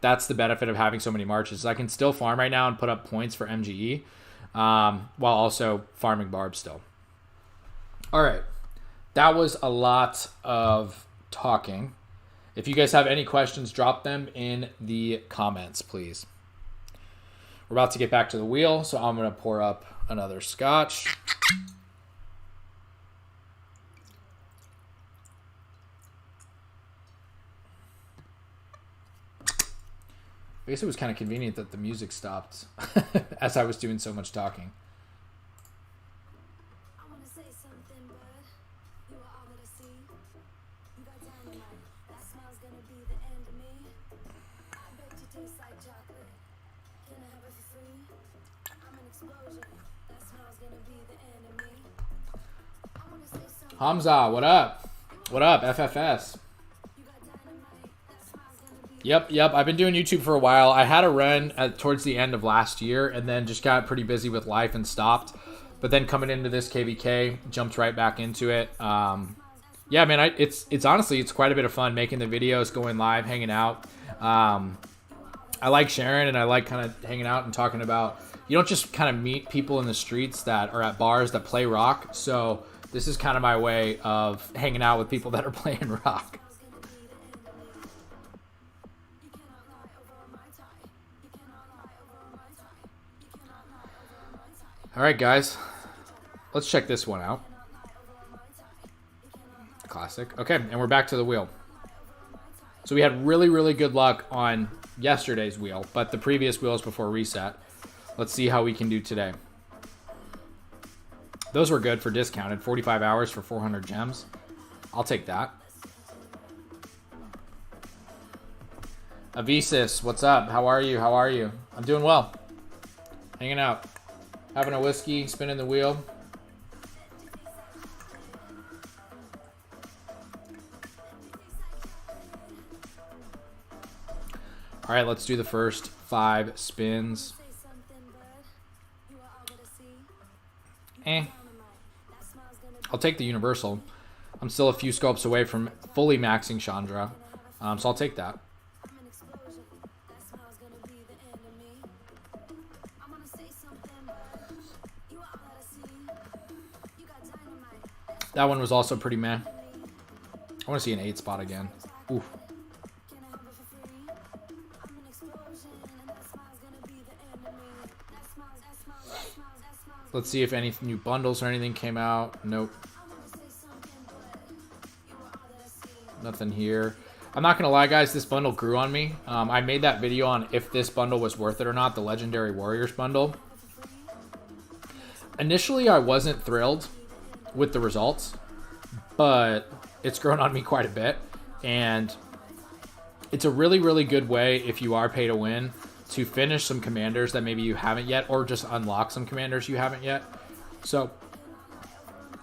That's the benefit of having so many marches. I can still farm right now and put up points for MGE while also farming barbs still. All right. That was a lot of talking. If you guys have any questions, drop them in the comments, please. We're about to get back to the wheel, so I'm going to pour up another scotch. I guess it was kind of convenient that the music stopped as I was doing so much talking. I want to say something, bud. You are all that I see. You got dynamite. That smell's gonna be the end of me. I bet you taste like chocolate. Can I have it for free? I'm an explosion. That smell's gonna be the end of me. I want to say something. Hamza, what up? What up, FFS? Yep. I've been doing YouTube for a while. I had a run towards the end of last year and then just got pretty busy with life and stopped. But then coming into this KVK, jumped right back into it. Yeah, man, it's honestly, it's quite a bit of fun making the videos, going live, hanging out. I like sharing and I like kind of hanging out and talking about, you don't just kind of meet people in the streets that are at bars that play rock. So this is kind of my way of hanging out with people that are playing rock. All right, guys, let's check this one out. Classic. Okay, and we're back to the wheel. So we had really, really good luck on yesterday's wheel, but the previous wheels before reset. Let's see how we can do today. Those were good for discounted. 45 hours for 400 gems. I'll take that. Avisis, what's up? How are you? How are you? I'm doing well. Hanging out. Having a whiskey, spinning the wheel. All right, let's do the first 5 spins. I'll take the universal. I'm still a few scopes away from fully maxing Chandra, so I'll take that. I'm an explosion. That smile's gonna be the end of me. I'm gonna say something, but you are all that I see. You got dynamite. That one was also pretty meh. I want to see an 8 spot again. Oof. Can I have it for free? I'm an explosion, and that smile's gonna be the end of me. That smile's, that smile's, that smile's, that smile's. Let's see if any new bundles or anything came out. Nope. I wanna say something, but you are all that I see. Nothing here. I'm not going to lie, guys. This bundle grew on me. I made that video on if this bundle was worth it or not, the Legendary Warriors bundle. Initially, I wasn't thrilled with the results, but it's grown on me quite a bit. And it's a really, really good way, if you are pay to win, to finish some commanders that maybe you haven't yet, or just unlock some commanders you haven't yet. So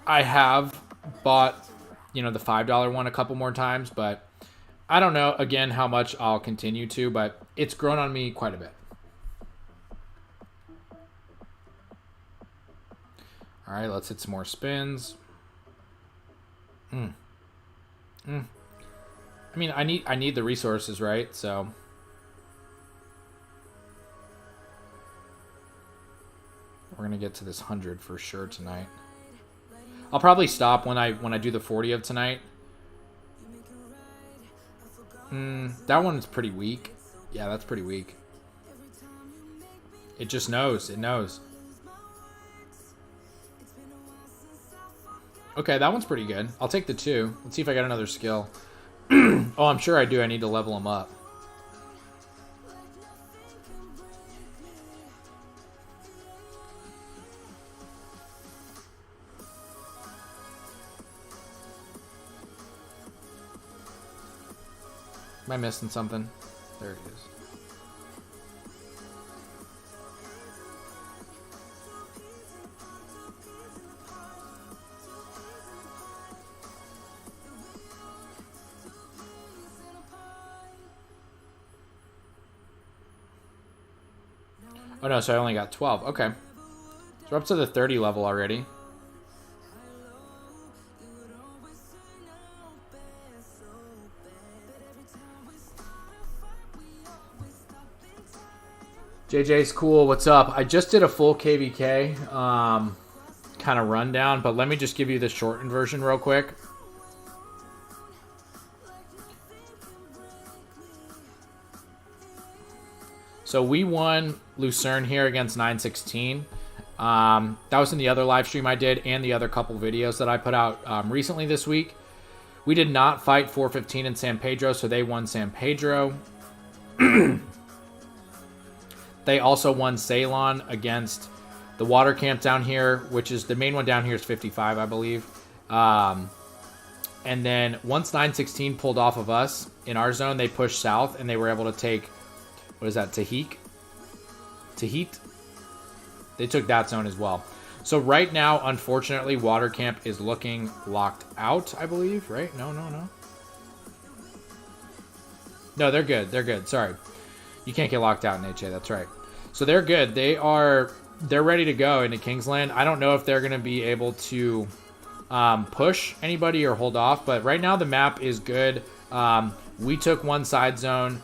I have bought, you know, the $5 one a couple more times, but I don't know, again, how much I'll continue to, but it's grown on me quite a bit. All right, let's hit some more spins. I mean, I need the resources, right? So we're gonna get to this 100 for sure tonight. I'll probably stop when I do the 40 of tonight. That one's pretty weak. Yeah, that's pretty weak. It just knows. It knows. Okay, that one's pretty good. I'll take the 2. Let's see if I got another skill. Oh, I'm sure I do. I need to level them up. Am I missing something? There it is. Oh no, so I only got 12. Okay. So we're up to the 30 level already. JJ's cool. What's up? I just did a full KVK kind of rundown, but let me just give you the shortened version real quick. So we won Lucerne here against 916. That was in the other live stream I did and the other couple videos that I put out recently this week. We did not fight 415 in San Pedro, so they won San Pedro. They also won Ceylon against the water camp down here, which is the main one down here is 55, I believe. And then once 916 pulled off of us in our zone, they pushed south and they were able to take, what is that, Tahik? Tahit? They took that zone as well. So right now, unfortunately, water camp is looking locked out, I believe, right? No. No, they're good. They're good. Sorry. You can't get locked out in HA. That's right. So they're good. They're ready to go into Kingsland. I don't know if they're going to be able to push anybody or hold off, but right now the map is good. We took one side zone.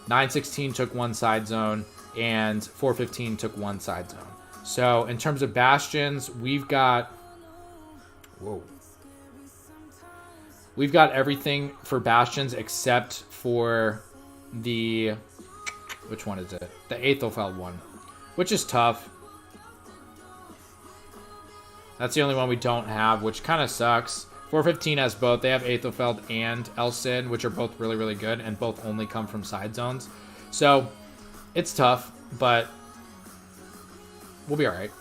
916 took one side zone, and 415 took one side zone. So in terms of bastions, we've got everything for bastions except for the, which one is it? The Aethelfeld one, which is tough. That's the only one we don't have, which kind of sucks. 415 has both. They have Aethelfeld and El Cid, which are both really, really good, and both only come from side zones. So it's tough, but we'll be all right.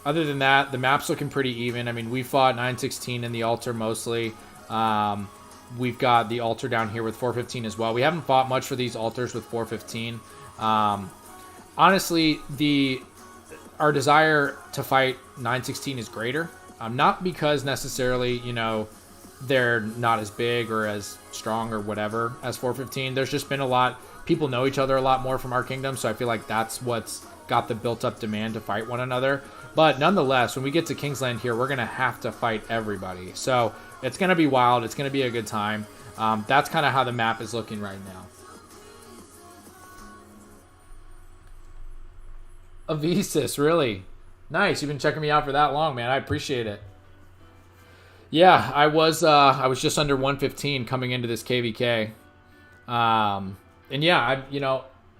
Other than that, the map's looking pretty even. I mean, we fought 916 in the altar mostly. We've got the altar down here with 415 as well. We haven't fought much for these altars with 415. Honestly, our desire to fight 916 is greater. Not because necessarily, you know, they're not as big or as strong or whatever as 415. There's just been a lot. People know each other a lot more from our kingdom, so I feel like that's what's got the built-up demand to fight one another. But nonetheless, when we get to Kingsland here, we're going to have to fight everybody. So it's going to be wild. It's going to be a good time. That's kind of how the map is looking right now. Avisis, really? Nice. You've been checking me out for that long, man. I appreciate it. Yeah, I was just under 115 coming into this KVK. And yeah,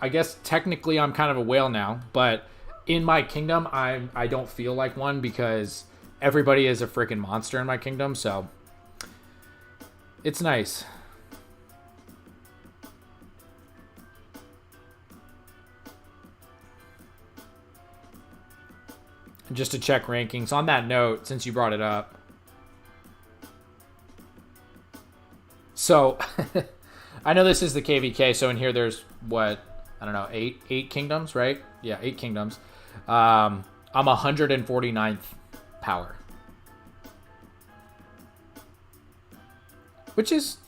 I guess technically I'm kind of a whale now, but in my kingdom, I don't feel like one because everybody is a freaking monster in my kingdom, so it's nice. Just to check rankings, on that note, since you brought it up. So, I know this is the KVK, so in here there's, what, I don't know, eight kingdoms, right? Yeah, 8 kingdoms. I'm 149th power. Which is,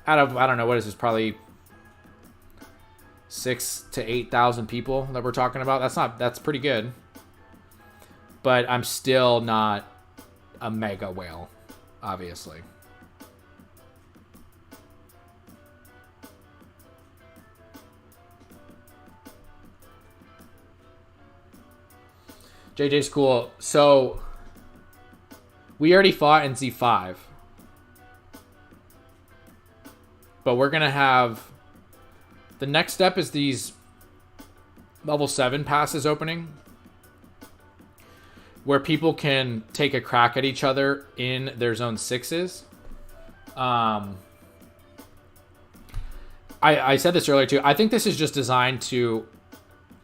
out of, I don't know, what is this, probably 6,000 to 8,000 people that we're talking about. That's pretty good. But I'm still not a mega whale, obviously. JJ's cool. So, we already fought in Z5. But we're going to have... The next step is these level 7 passes opening, where people can take a crack at each other in their zone 6s. I said this earlier too. I think this is just designed to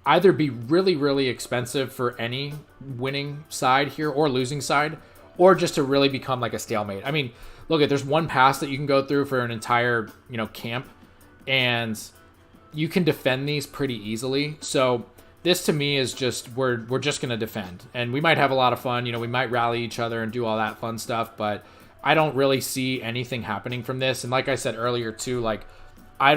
either be really, really expensive for any winning side here or losing side, or just to really become like a stalemate. I mean, look, there's one pass that you can go through for an entire, camp, and you can defend these pretty easily. So this to me is just, we're just going to defend, and we might have a lot of fun. We might rally each other and do all that fun stuff, but I don't really see anything happening from this. And like I said earlier too, like, I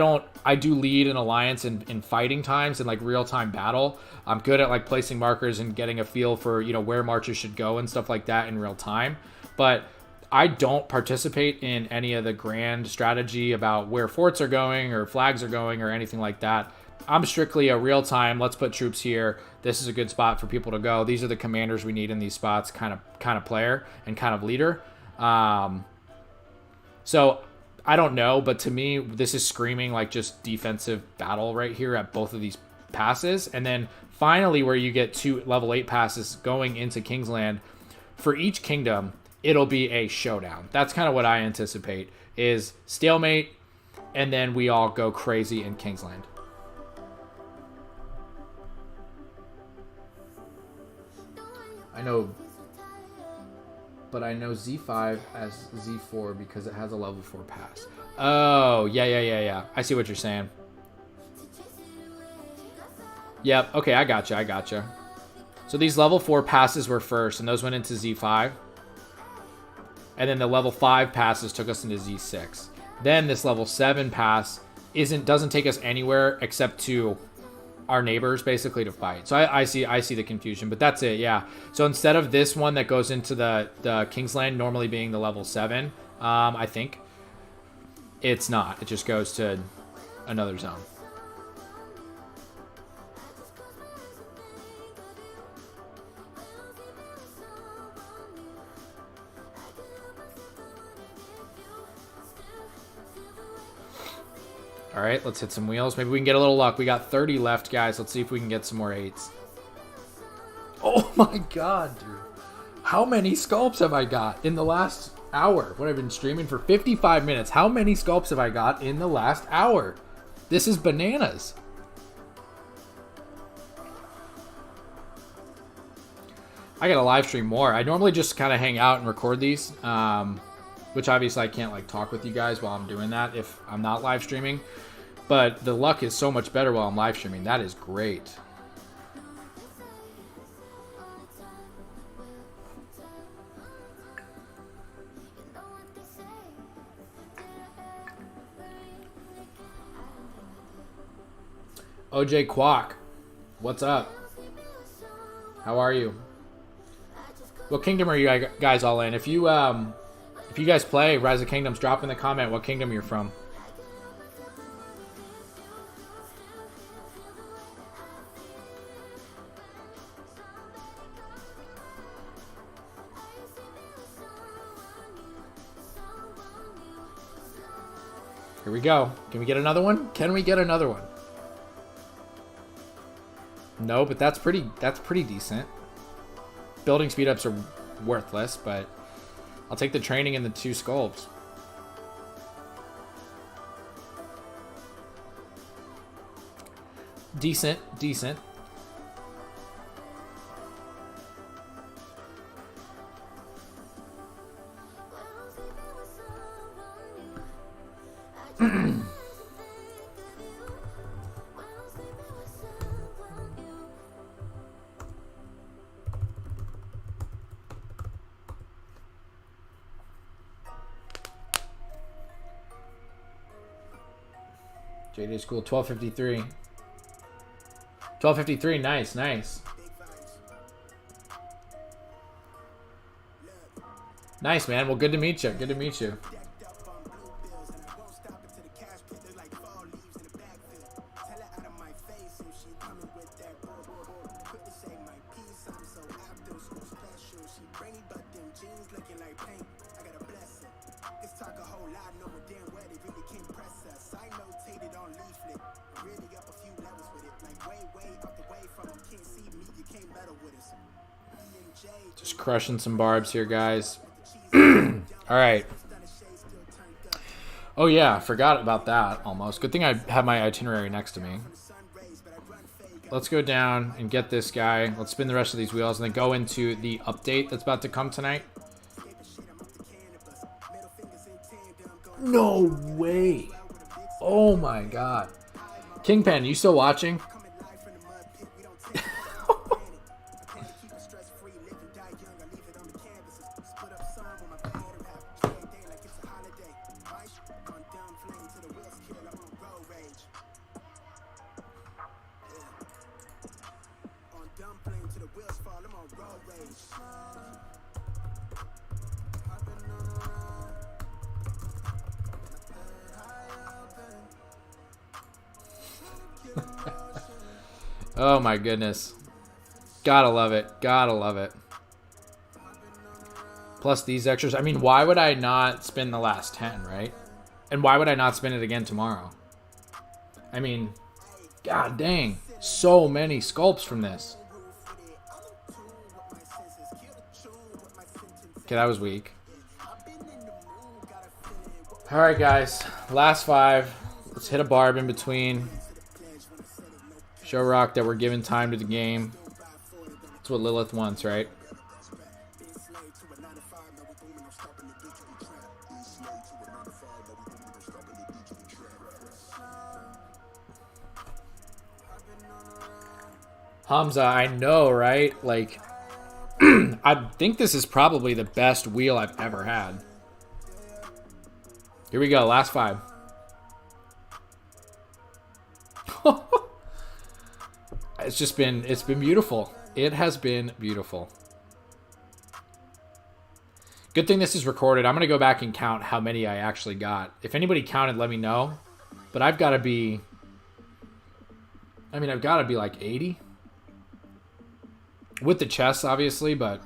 do lead an alliance in fighting times and like real-time battle. I'm good at like placing markers and getting a feel for, where marches should go and stuff like that in real time. But I don't participate in any of the grand strategy about where forts are going or flags are going or anything like that. I'm strictly a real-time, let's put troops here. This is a good spot for people to go. These are the commanders we need in these spots kind of player and kind of leader. So I don't know, but to me, this is screaming like just defensive battle right here at both of these passes. And then finally, where you get 2 level 8 passes going into Kingsland, for each kingdom, it'll be a showdown. That's kind of what I anticipate, is stalemate, and then we all go crazy in Kingsland. I know Z5 as Z4 because it has a level 4 pass. Oh, yeah. I see what you're saying. Yep, okay, I gotcha. So these level 4 passes were first, and those went into Z5. And then the level 5 passes took us into Z6. Then this level 7 pass doesn't take us anywhere except to our neighbors, basically, to fight. So I see the confusion, but that's it. Yeah. So instead of this one that goes into the Kingsland normally being the level 7, I think it's not. It just goes to another zone. All right, let's hit some wheels. Maybe we can get a little luck. We got 30 left, guys. Let's see if we can get some more 8s. Oh my god, dude. How many sculpts have I got in the last hour? What, I've been streaming for 55 minutes. How many sculpts have I got in the last hour? This is bananas. I gotta live stream more. I normally just kind of hang out and record these, which obviously I can't like talk with you guys while I'm doing that if I'm not live streaming. But the luck is so much better while I'm live streaming. That is great. OJ Kwok. What's up? How are you? What kingdom are you guys all in? If you guys play Rise of Kingdoms, drop in the comment what kingdom you're from. Here we go. Can we get another one? Can we get another one? No, but that's pretty decent. Building speed ups are worthless, but I'll take the training and the 2 sculpts. Decent. JD School 1253. 1253, nice. Nice, man. Well, good to meet you. Just crushing some barbs here, guys. All right. Oh, yeah. I forgot about that almost. Good thing I have my itinerary next to me. Let's go down and get this guy. Let's spin the rest of these wheels and then go into the update that's about to come tonight. No way. Oh, my God. Kingpin, you still watching? Oh my goodness. Gotta love it. Plus these extras. I mean, why would I not spin the last 10, right? And why would I not spin it again tomorrow? I mean, god dang. So many sculpts from this. Okay, that was weak. Alright, guys. Last 5. Let's hit a barb in between. Show ROK that we're giving time to the game. That's what Lilith wants, right? Hamza, I know, right? Like, I think this is probably the best wheel I've ever had. Here we go, last 5. It's been beautiful. It has been beautiful. Good thing this is recorded. I'm going to go back and count how many I actually got. If anybody counted, let me know. But I've got to be... I mean, I've got to be like 80. With the chests, obviously, but...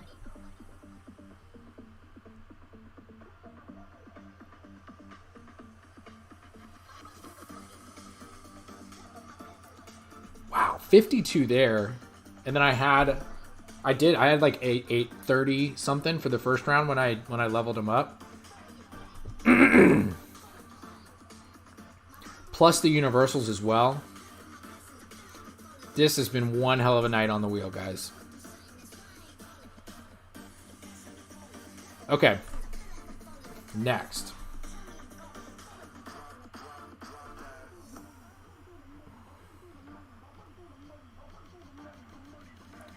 Wow, 52 there. And then I had like 830 something for the first round when I leveled him up. Plus the universals as well. This has been one hell of a night on the wheel, guys. Okay. Next.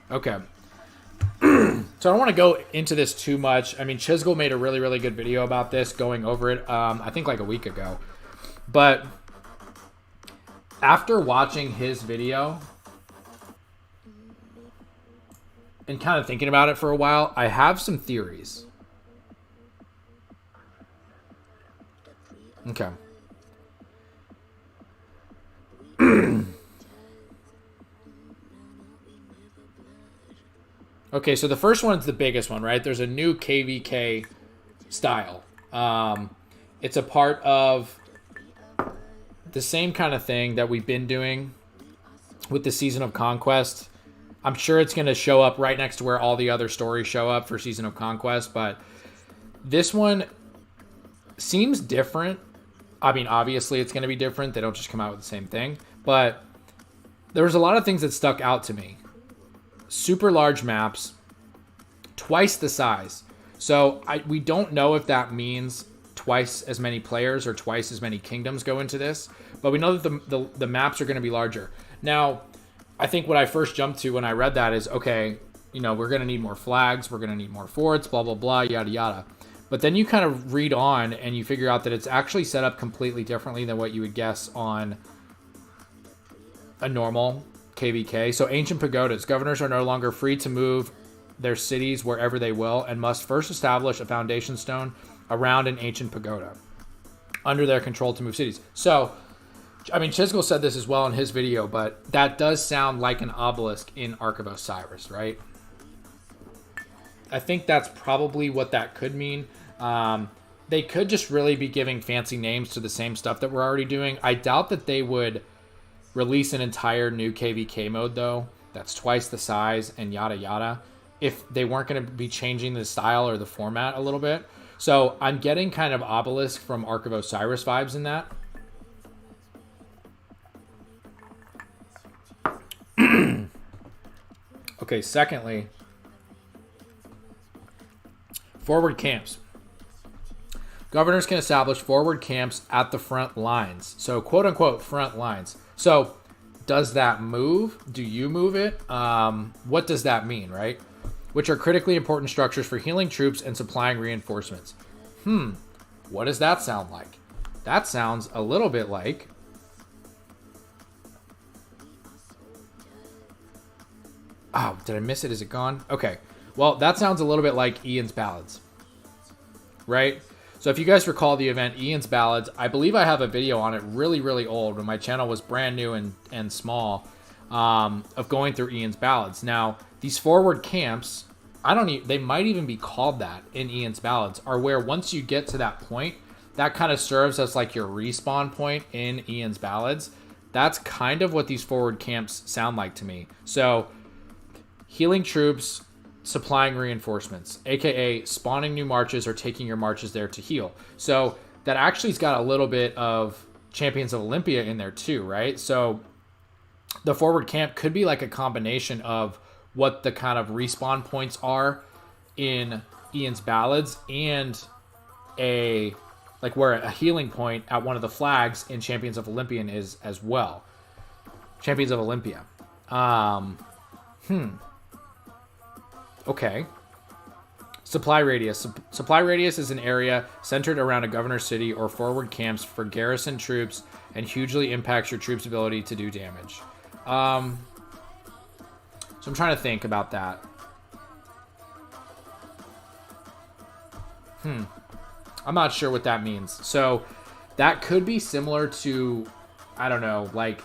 Okay. So I don't want to go into this too much. I mean, Chisgel made a really, really good video about this, going over it, I think like a week ago. But after watching his video, and kind of thinking about it for a while, I have some theories. Okay. Okay, so the first one's the biggest one, right? There's a new KVK style. It's a part of the same kind of thing that we've been doing with the Season of Conquest. I'm sure it's going to show up right next to where all the other stories show up for Season of Conquest, but this one seems different. I mean, obviously it's going to be different. They don't just come out with the same thing, but there's a lot of things that stuck out to me. Super large maps, twice the size. So we don't know if that means twice as many players or twice as many kingdoms go into this, but we know that the maps are going to be larger. Now, I think what I first jumped to when I read that is, okay, you know, we're going to need more flags, we're going to need more forts, blah, blah, blah, yada, yada. But then you kind of read on and you figure out that it's actually set up completely differently than what you would guess on a normal KVK. So ancient pagodas. Governors are no longer free to move their cities wherever they will and must first establish a foundation stone around an ancient pagoda under their control to move cities. So, I mean, Chisgel said this as well in his video, but that does sound like an obelisk in Ark of Osiris, right? I think that's probably what that could mean. They could just really be giving fancy names to the same stuff that we're already doing. I doubt that they would release an entire new KVK mode, though. That's twice the size and yada yada, if they weren't going to be changing the style or the format a little bit. So I'm getting kind of obelisk from Ark of Osiris vibes in that. Okay, secondly, forward camps. Governors can establish forward camps at the front lines. So, quote unquote, front lines. So, does that move? Do you move it? What does that mean, right? Which are critically important structures for healing troops and supplying reinforcements. What does that sound like? That sounds a little bit like... Oh, did I miss it? Is it gone? Okay. Well, that sounds a little bit like Ian's Ballads, right? So if you guys recall the event Ian's Ballads, I believe I have a video on it really, really old when my channel was brand new and small, of going through Ian's Ballads. Now, these forward camps, they might even be called that in Ian's Ballads, are where once you get to that point, that kind of serves as like your respawn point in Ian's Ballads. That's kind of what these forward camps sound like to me. So, healing troops, supplying reinforcements, aka spawning new marches or taking your marches there to heal. So that actually's got a little bit of Champions of Olympia in there too, right? So the forward camp could be like a combination of what the kind of respawn points are in Ian's Ballads and where a healing point at one of the flags in Champions of Olympian is as well. Champions of Olympia. Okay. Supply radius. Supply radius is an area centered around a governor's city or forward camps for garrison troops and hugely impacts your troops' ability to do damage. So I'm trying to think about that. I'm not sure what that means. So that could be similar to, I don't know, like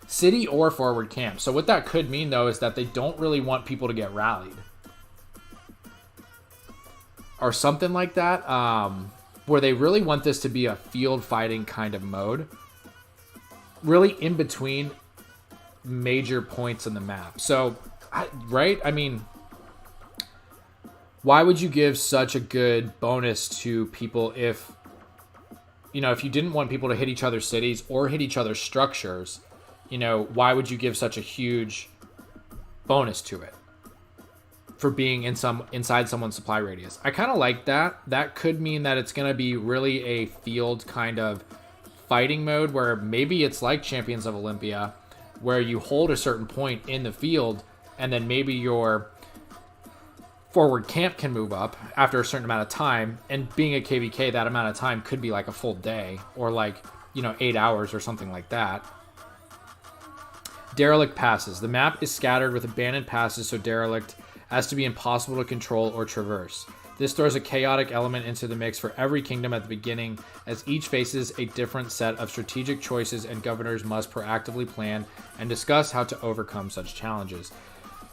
city or forward camp. So what that could mean, though, is that they don't really want people to get rallied. Or something like that. Where they really want this to be a field fighting kind of mode. Really in between major points in the map. So, right? I mean, why would you give such a good bonus to people if you didn't want people to hit each other's cities or hit each other's structures? Why would you give such a huge bonus to it for being inside someone's supply radius? I kind of like that. That could mean that it's going to be really a field kind of fighting mode where maybe it's like Champions of Olympia, where you hold a certain point in the field and then maybe your forward camp can move up after a certain amount of time. And being a KVK, that amount of time could be like a full day or 8 hours or something like that. Derelict Passes. The map is scattered with abandoned passes, so derelict as to be impossible to control or traverse. This throws a chaotic element into the mix for every kingdom at the beginning, as each faces a different set of strategic choices and governors must proactively plan and discuss how to overcome such challenges.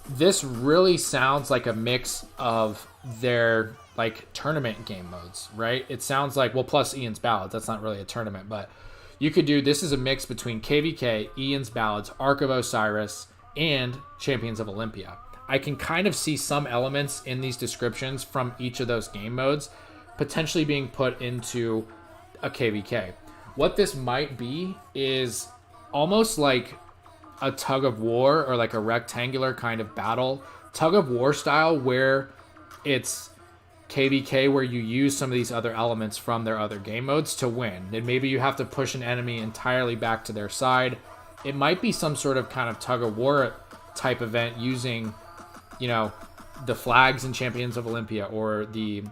This really sounds like a mix of their like tournament game modes, right? It sounds like, well, plus Ian's Ballads. That's not really a tournament, but you could do, this is a mix between KVK, Ian's Ballads, Ark of Osiris, and Champions of Olympia. I can kind of see some elements in these descriptions from each of those game modes potentially being put into a KVK. What this might be is almost like a tug of war or like a rectangular kind of battle, tug of war style, where it's KVK where you use some of these other elements from their other game modes to win. And maybe you have to push an enemy entirely back to their side. It might be some sort of kind of tug of war type event using, you know, the flags in Champions of Olympia or the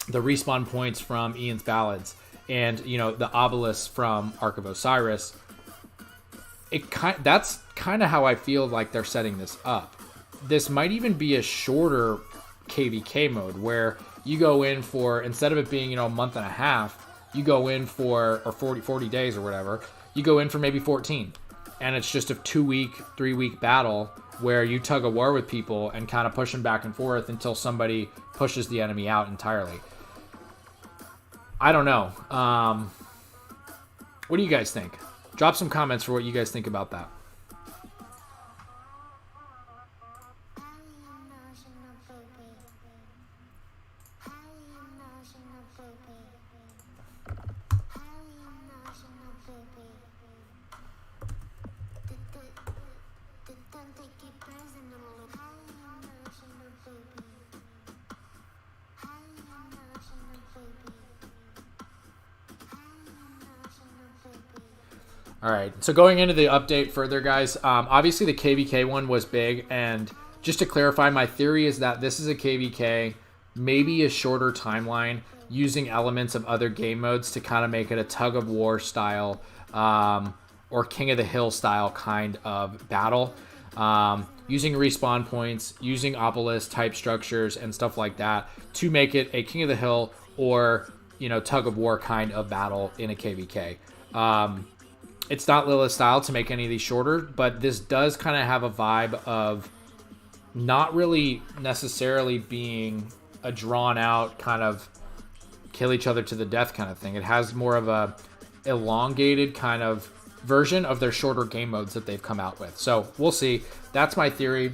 respawn points from Ian's Ballads and, you know, the obelisks from Ark of Osiris. That's kind of how I feel like they're setting this up. This might even be a shorter KVK mode where you go in for, instead of it being, you know, a month and a half, you go in for, or 40 days or whatever, you go in for maybe 14. And it's just a 2-week, 3-week battle where you tug a war with people and kind of push them back and forth until somebody pushes the enemy out entirely. I don't know. What do you guys think? Drop some comments for what you guys think about that. All right, so going into the update further, guys, obviously the KVK one was big, and just to clarify, my theory is that this is a KVK, maybe a shorter timeline, using elements of other game modes to kind of make it a tug of war style or King of the Hill style kind of battle, using respawn points, using obelisk type structures and stuff like that to make it a King of the Hill or, you know, tug of war kind of battle in a KVK. It's not Lilith's style to make any of these shorter, but this does kind of have a vibe of not really necessarily being a drawn out kind of kill each other to the death kind of thing. It has more of a elongated kind of version of their shorter game modes that they've come out with. So we'll see. That's my theory.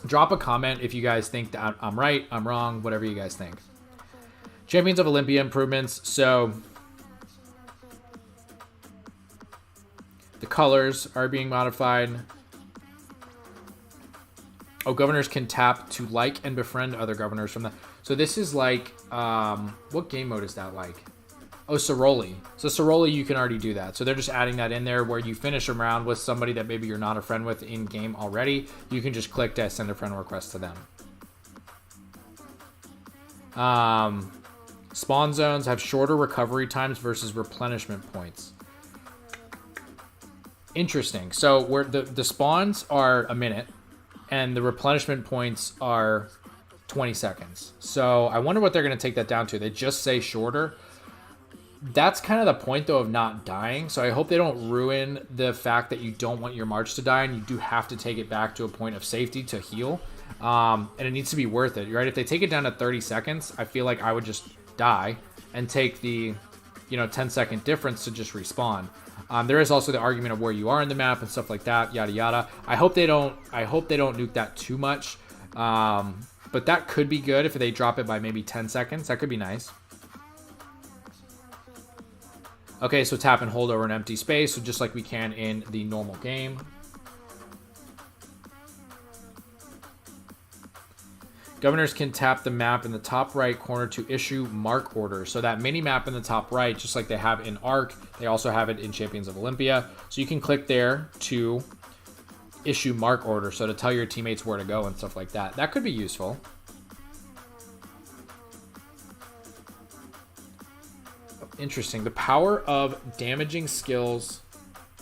Drop a comment if you guys think that I'm right, I'm wrong, whatever you guys think. Champions of Olympia improvements. So the colors are being modified. Oh, governors can tap to like and befriend other governors from the... So this is like... what game mode is that like? Oh, Soroli. So Soroli, you can already do that. So they're just adding that in there where you finish a round with somebody that maybe you're not a friend with in-game already. You can just click to send a friend request to them. Spawn zones have shorter recovery times versus replenishment points. Interesting. So where the spawns are a minute and the replenishment points are 20 seconds. So I wonder what they're going to take that down to. They just say shorter. That's kind of the point, though, of not dying. So I hope they don't ruin the fact that you don't want your march to die and you do have to take it back to a point of safety to heal. And it needs to be worth it, right? If they take it down to 30 seconds, I feel like I would just die and take the, 10-second difference to just respawn. There is also the argument of where you are in the map and stuff like that, yada yada. I hope they don't nuke that too much. But that could be good if they drop it by maybe 10 seconds. That could be nice. Okay, so tap and hold over an empty space, so just like we can in the normal game. Governors can tap the map in the top right corner to issue mark orders. So that mini map in the top right, just like they have in Ark, they also have it in Champions of Olympia. So you can click there to issue mark orders, so to tell your teammates where to go and stuff like that. That could be useful. Interesting. The power of damaging skills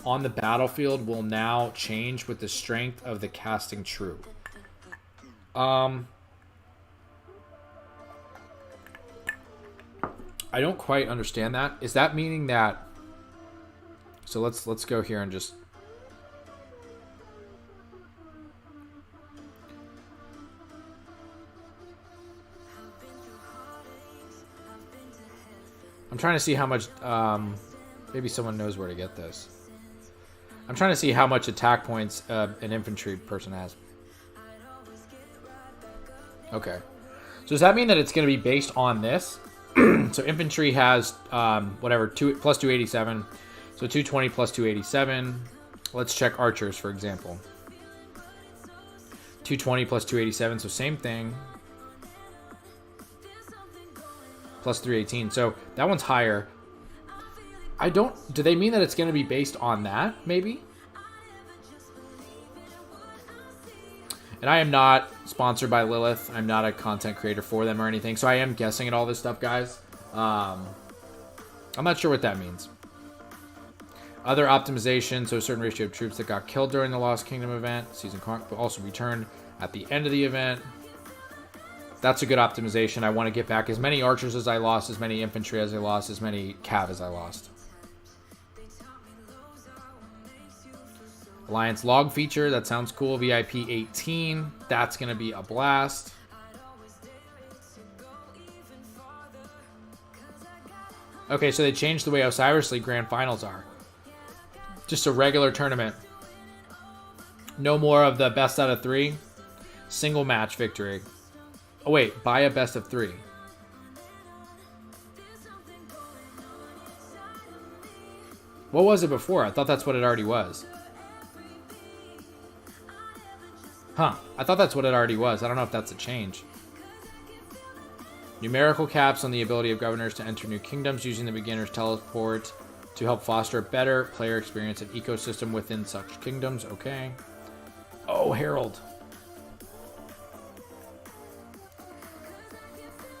on the battlefield will now change with the strength of the casting troop. I don't quite understand that. Is that meaning that... So let's go here and just... I'm trying to see how much... maybe someone knows where to get this. I'm trying to see how much attack points an infantry person has. Okay. So does that mean that it's going to be based on this? So infantry has, whatever, plus 287. So 220 plus 287. Let's check archers, for example. 220 plus 287, so same thing. Plus 318. So that one's higher. Do they mean that it's going to be based on that, maybe? And I am not sponsored by Lilith. I'm not a content creator for them or anything. So I am guessing at all this stuff, guys. I'm not sure what that means. Other optimization. So a certain ratio of troops that got killed during the Lost Kingdom event. Season but also returned at the end of the event. That's a good optimization. I want to get back as many archers as I lost, as many infantry as I lost, as many cav as I lost. Alliance log feature, that sounds cool. VIP 18, that's going to be a blast. Okay, so they changed the way Osiris League Grand Finals are. Just a regular tournament. No more of the best out of 3. Single match victory. Oh wait, buy a best of 3. What was it before? I thought that's what it already was. Huh, I thought that's what it already was. I don't know if that's a change. Numerical caps on the ability of governors to enter new kingdoms using the beginner's teleport to help foster a better player experience and ecosystem within such kingdoms. Okay. Oh, Herald.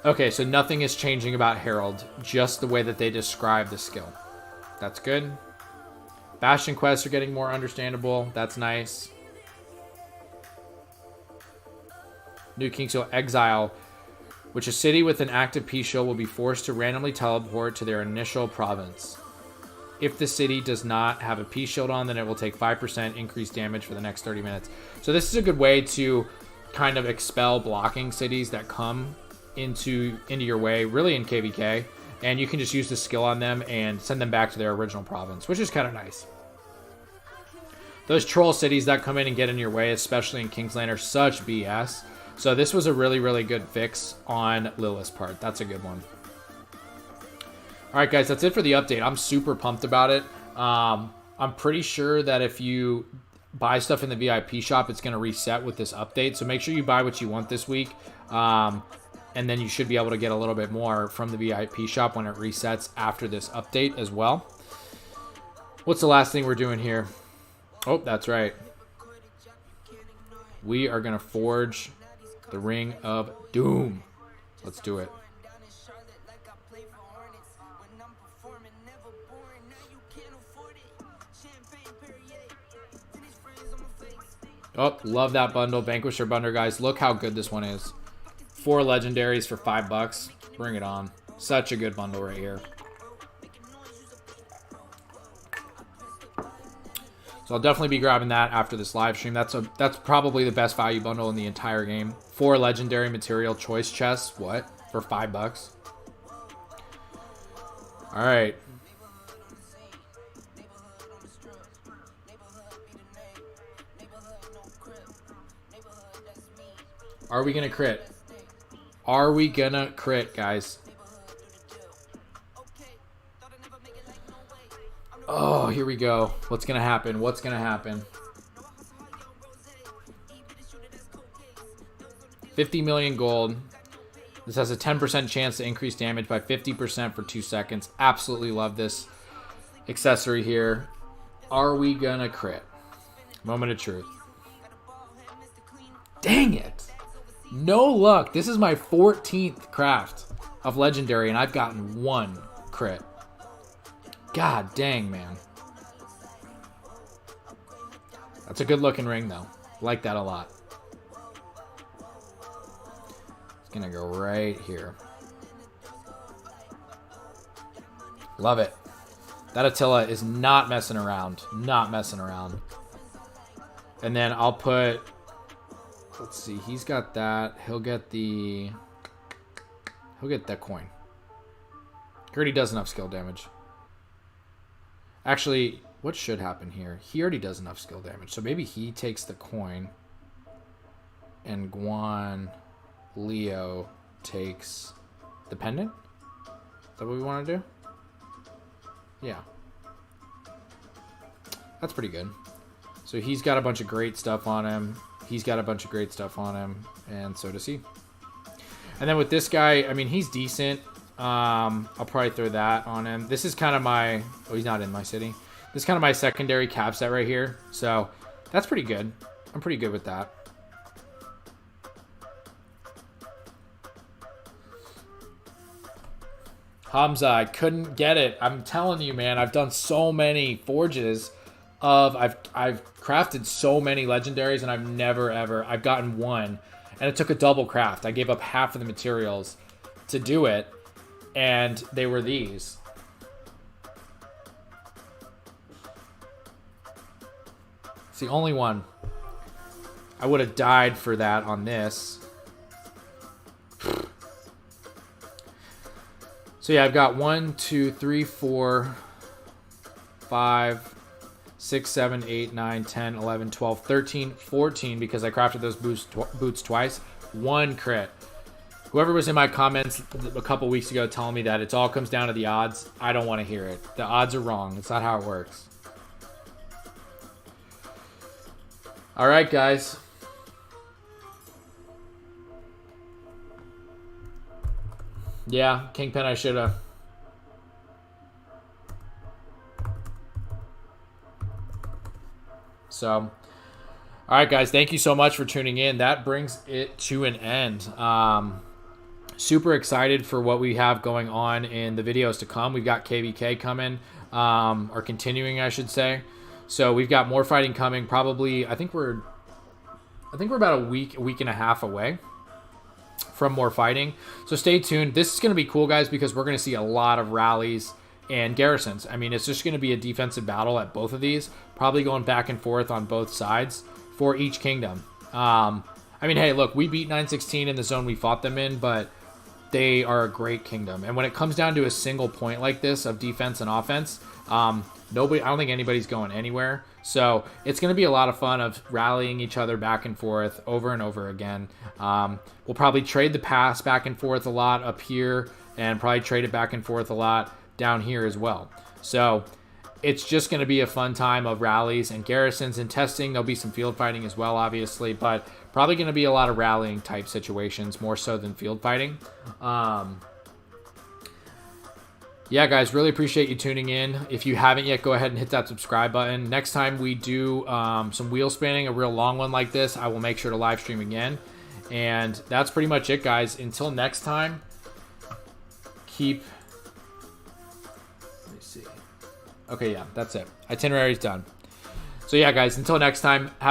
Okay, so nothing is changing about Herald. Just the way that they describe the skill. That's good. Bastion quests are getting more understandable. That's nice. New King Seal Exile, which a city with an active peace shield will be forced to randomly teleport to their initial province. If the city does not have a peace shield on, then it will take 5% increased damage for the next 30 minutes. So this is a good way to kind of expel blocking cities that come into your way, really in KVK, and you can just use the skill on them and send them back to their original province, which is kind of nice. Those troll cities that come in and get in your way, especially in Kingsland, are such BS. So this was a really, really good fix on Lilith's part. That's a good one. All right, guys, that's it for the update. I'm super pumped about it. I'm pretty sure that if you buy stuff in the VIP shop, it's going to reset with this update. So make sure you buy what you want this week. And then you should be able to get a little bit more from the VIP shop when it resets after this update as well. What's the last thing we're doing here? Oh, that's right. We are going to forge the Ring of Doom. Let's do it. Oh, love that bundle. Vanquisher bundle, guys. Look how good this one is. 4 legendaries for $5. Bring it on. Such a good bundle right here. So I'll definitely be grabbing that after this live stream. That's probably the best value bundle in the entire game. 4 legendary material choice chests. What? For $5. All right. Are we going to crit? Are we going to crit, guys? Oh, here we go. What's going to happen? What's going to happen? 50 million gold. This has a 10% chance to increase damage by 50% for 2 seconds. Absolutely love this accessory here. Are we going to crit? Moment of truth. Dang it. No luck. This is my 14th craft of legendary, and I've gotten 1 crit. God dang, man. That's a good looking ring though. Like that a lot. It's gonna go right here. Love it. That Attila is not messing around. Not messing around. And then I'll put... Let's see. He's got that. He'll get the... He'll get that coin. He already does enough skill damage. Actually, what should happen here? He already does enough skill damage. So maybe he takes the coin. And Guan Leo takes the pendant? Is that what we want to do? Yeah. That's pretty good. So he's got a bunch of great stuff on him. He's got a bunch of great stuff on him. And so does he. And then with this guy, I mean, he's decent. I'll probably throw that on him. This is kind of my... Oh, he's not in my city. This is kind of my secondary cap set right here. So that's pretty good. I'm pretty good with that. Hamza, I couldn't get it. I'm telling you, man, I've done so many forges of... I've crafted so many legendaries, and I've never, ever... I've gotten one, and it took a double craft. I gave up half of the materials to do it, and they were these. It's the only one. I would have died for that on this. So yeah, I've got 1, 2, 3, 4, 5, 6, 7, 8, 9, 10, 11, 12, 13, 14 because I crafted those boots twice. 1 crit. Whoever was in my comments a couple weeks ago telling me that it all comes down to the odds, I don't want to hear it. The odds are wrong. It's not how it works. All right, guys. Yeah, Kingpin, I should have. So, all right, guys, thank you so much for tuning in. That brings it to an end. Super excited for what we have going on in the videos to come. We've got KVK coming, or continuing, I should say. So we've got more fighting coming. Probably, I think we're about a week and a half away from more fighting. So stay tuned. This is going to be cool, guys, because we're going to see a lot of rallies and garrisons. I mean, it's just going to be a defensive battle at both of these, probably going back and forth on both sides for each kingdom. I mean, hey, look, we beat 916 in the zone we fought them in, but they are a great kingdom. And when it comes down to a single point like this of defense and offense, I don't think anybody's going anywhere. So it's going to be a lot of fun of rallying each other back and forth over and over again. We'll probably trade the pass back and forth a lot up here and probably trade it back and forth a lot down here as well. So it's just going to be a fun time of rallies and garrisons and testing. There'll be some field fighting as well, obviously, but probably going to be a lot of rallying type situations more so than field fighting. Yeah, guys, really appreciate you tuning in. If you haven't yet, go ahead and hit that subscribe button. Next time we do some wheel spinning, a real long one like this, I will make sure to live stream again. And that's pretty much it, guys. Until next time, keep... Let me see. Okay, yeah, that's it. Itinerary's done. So yeah, guys, until next time,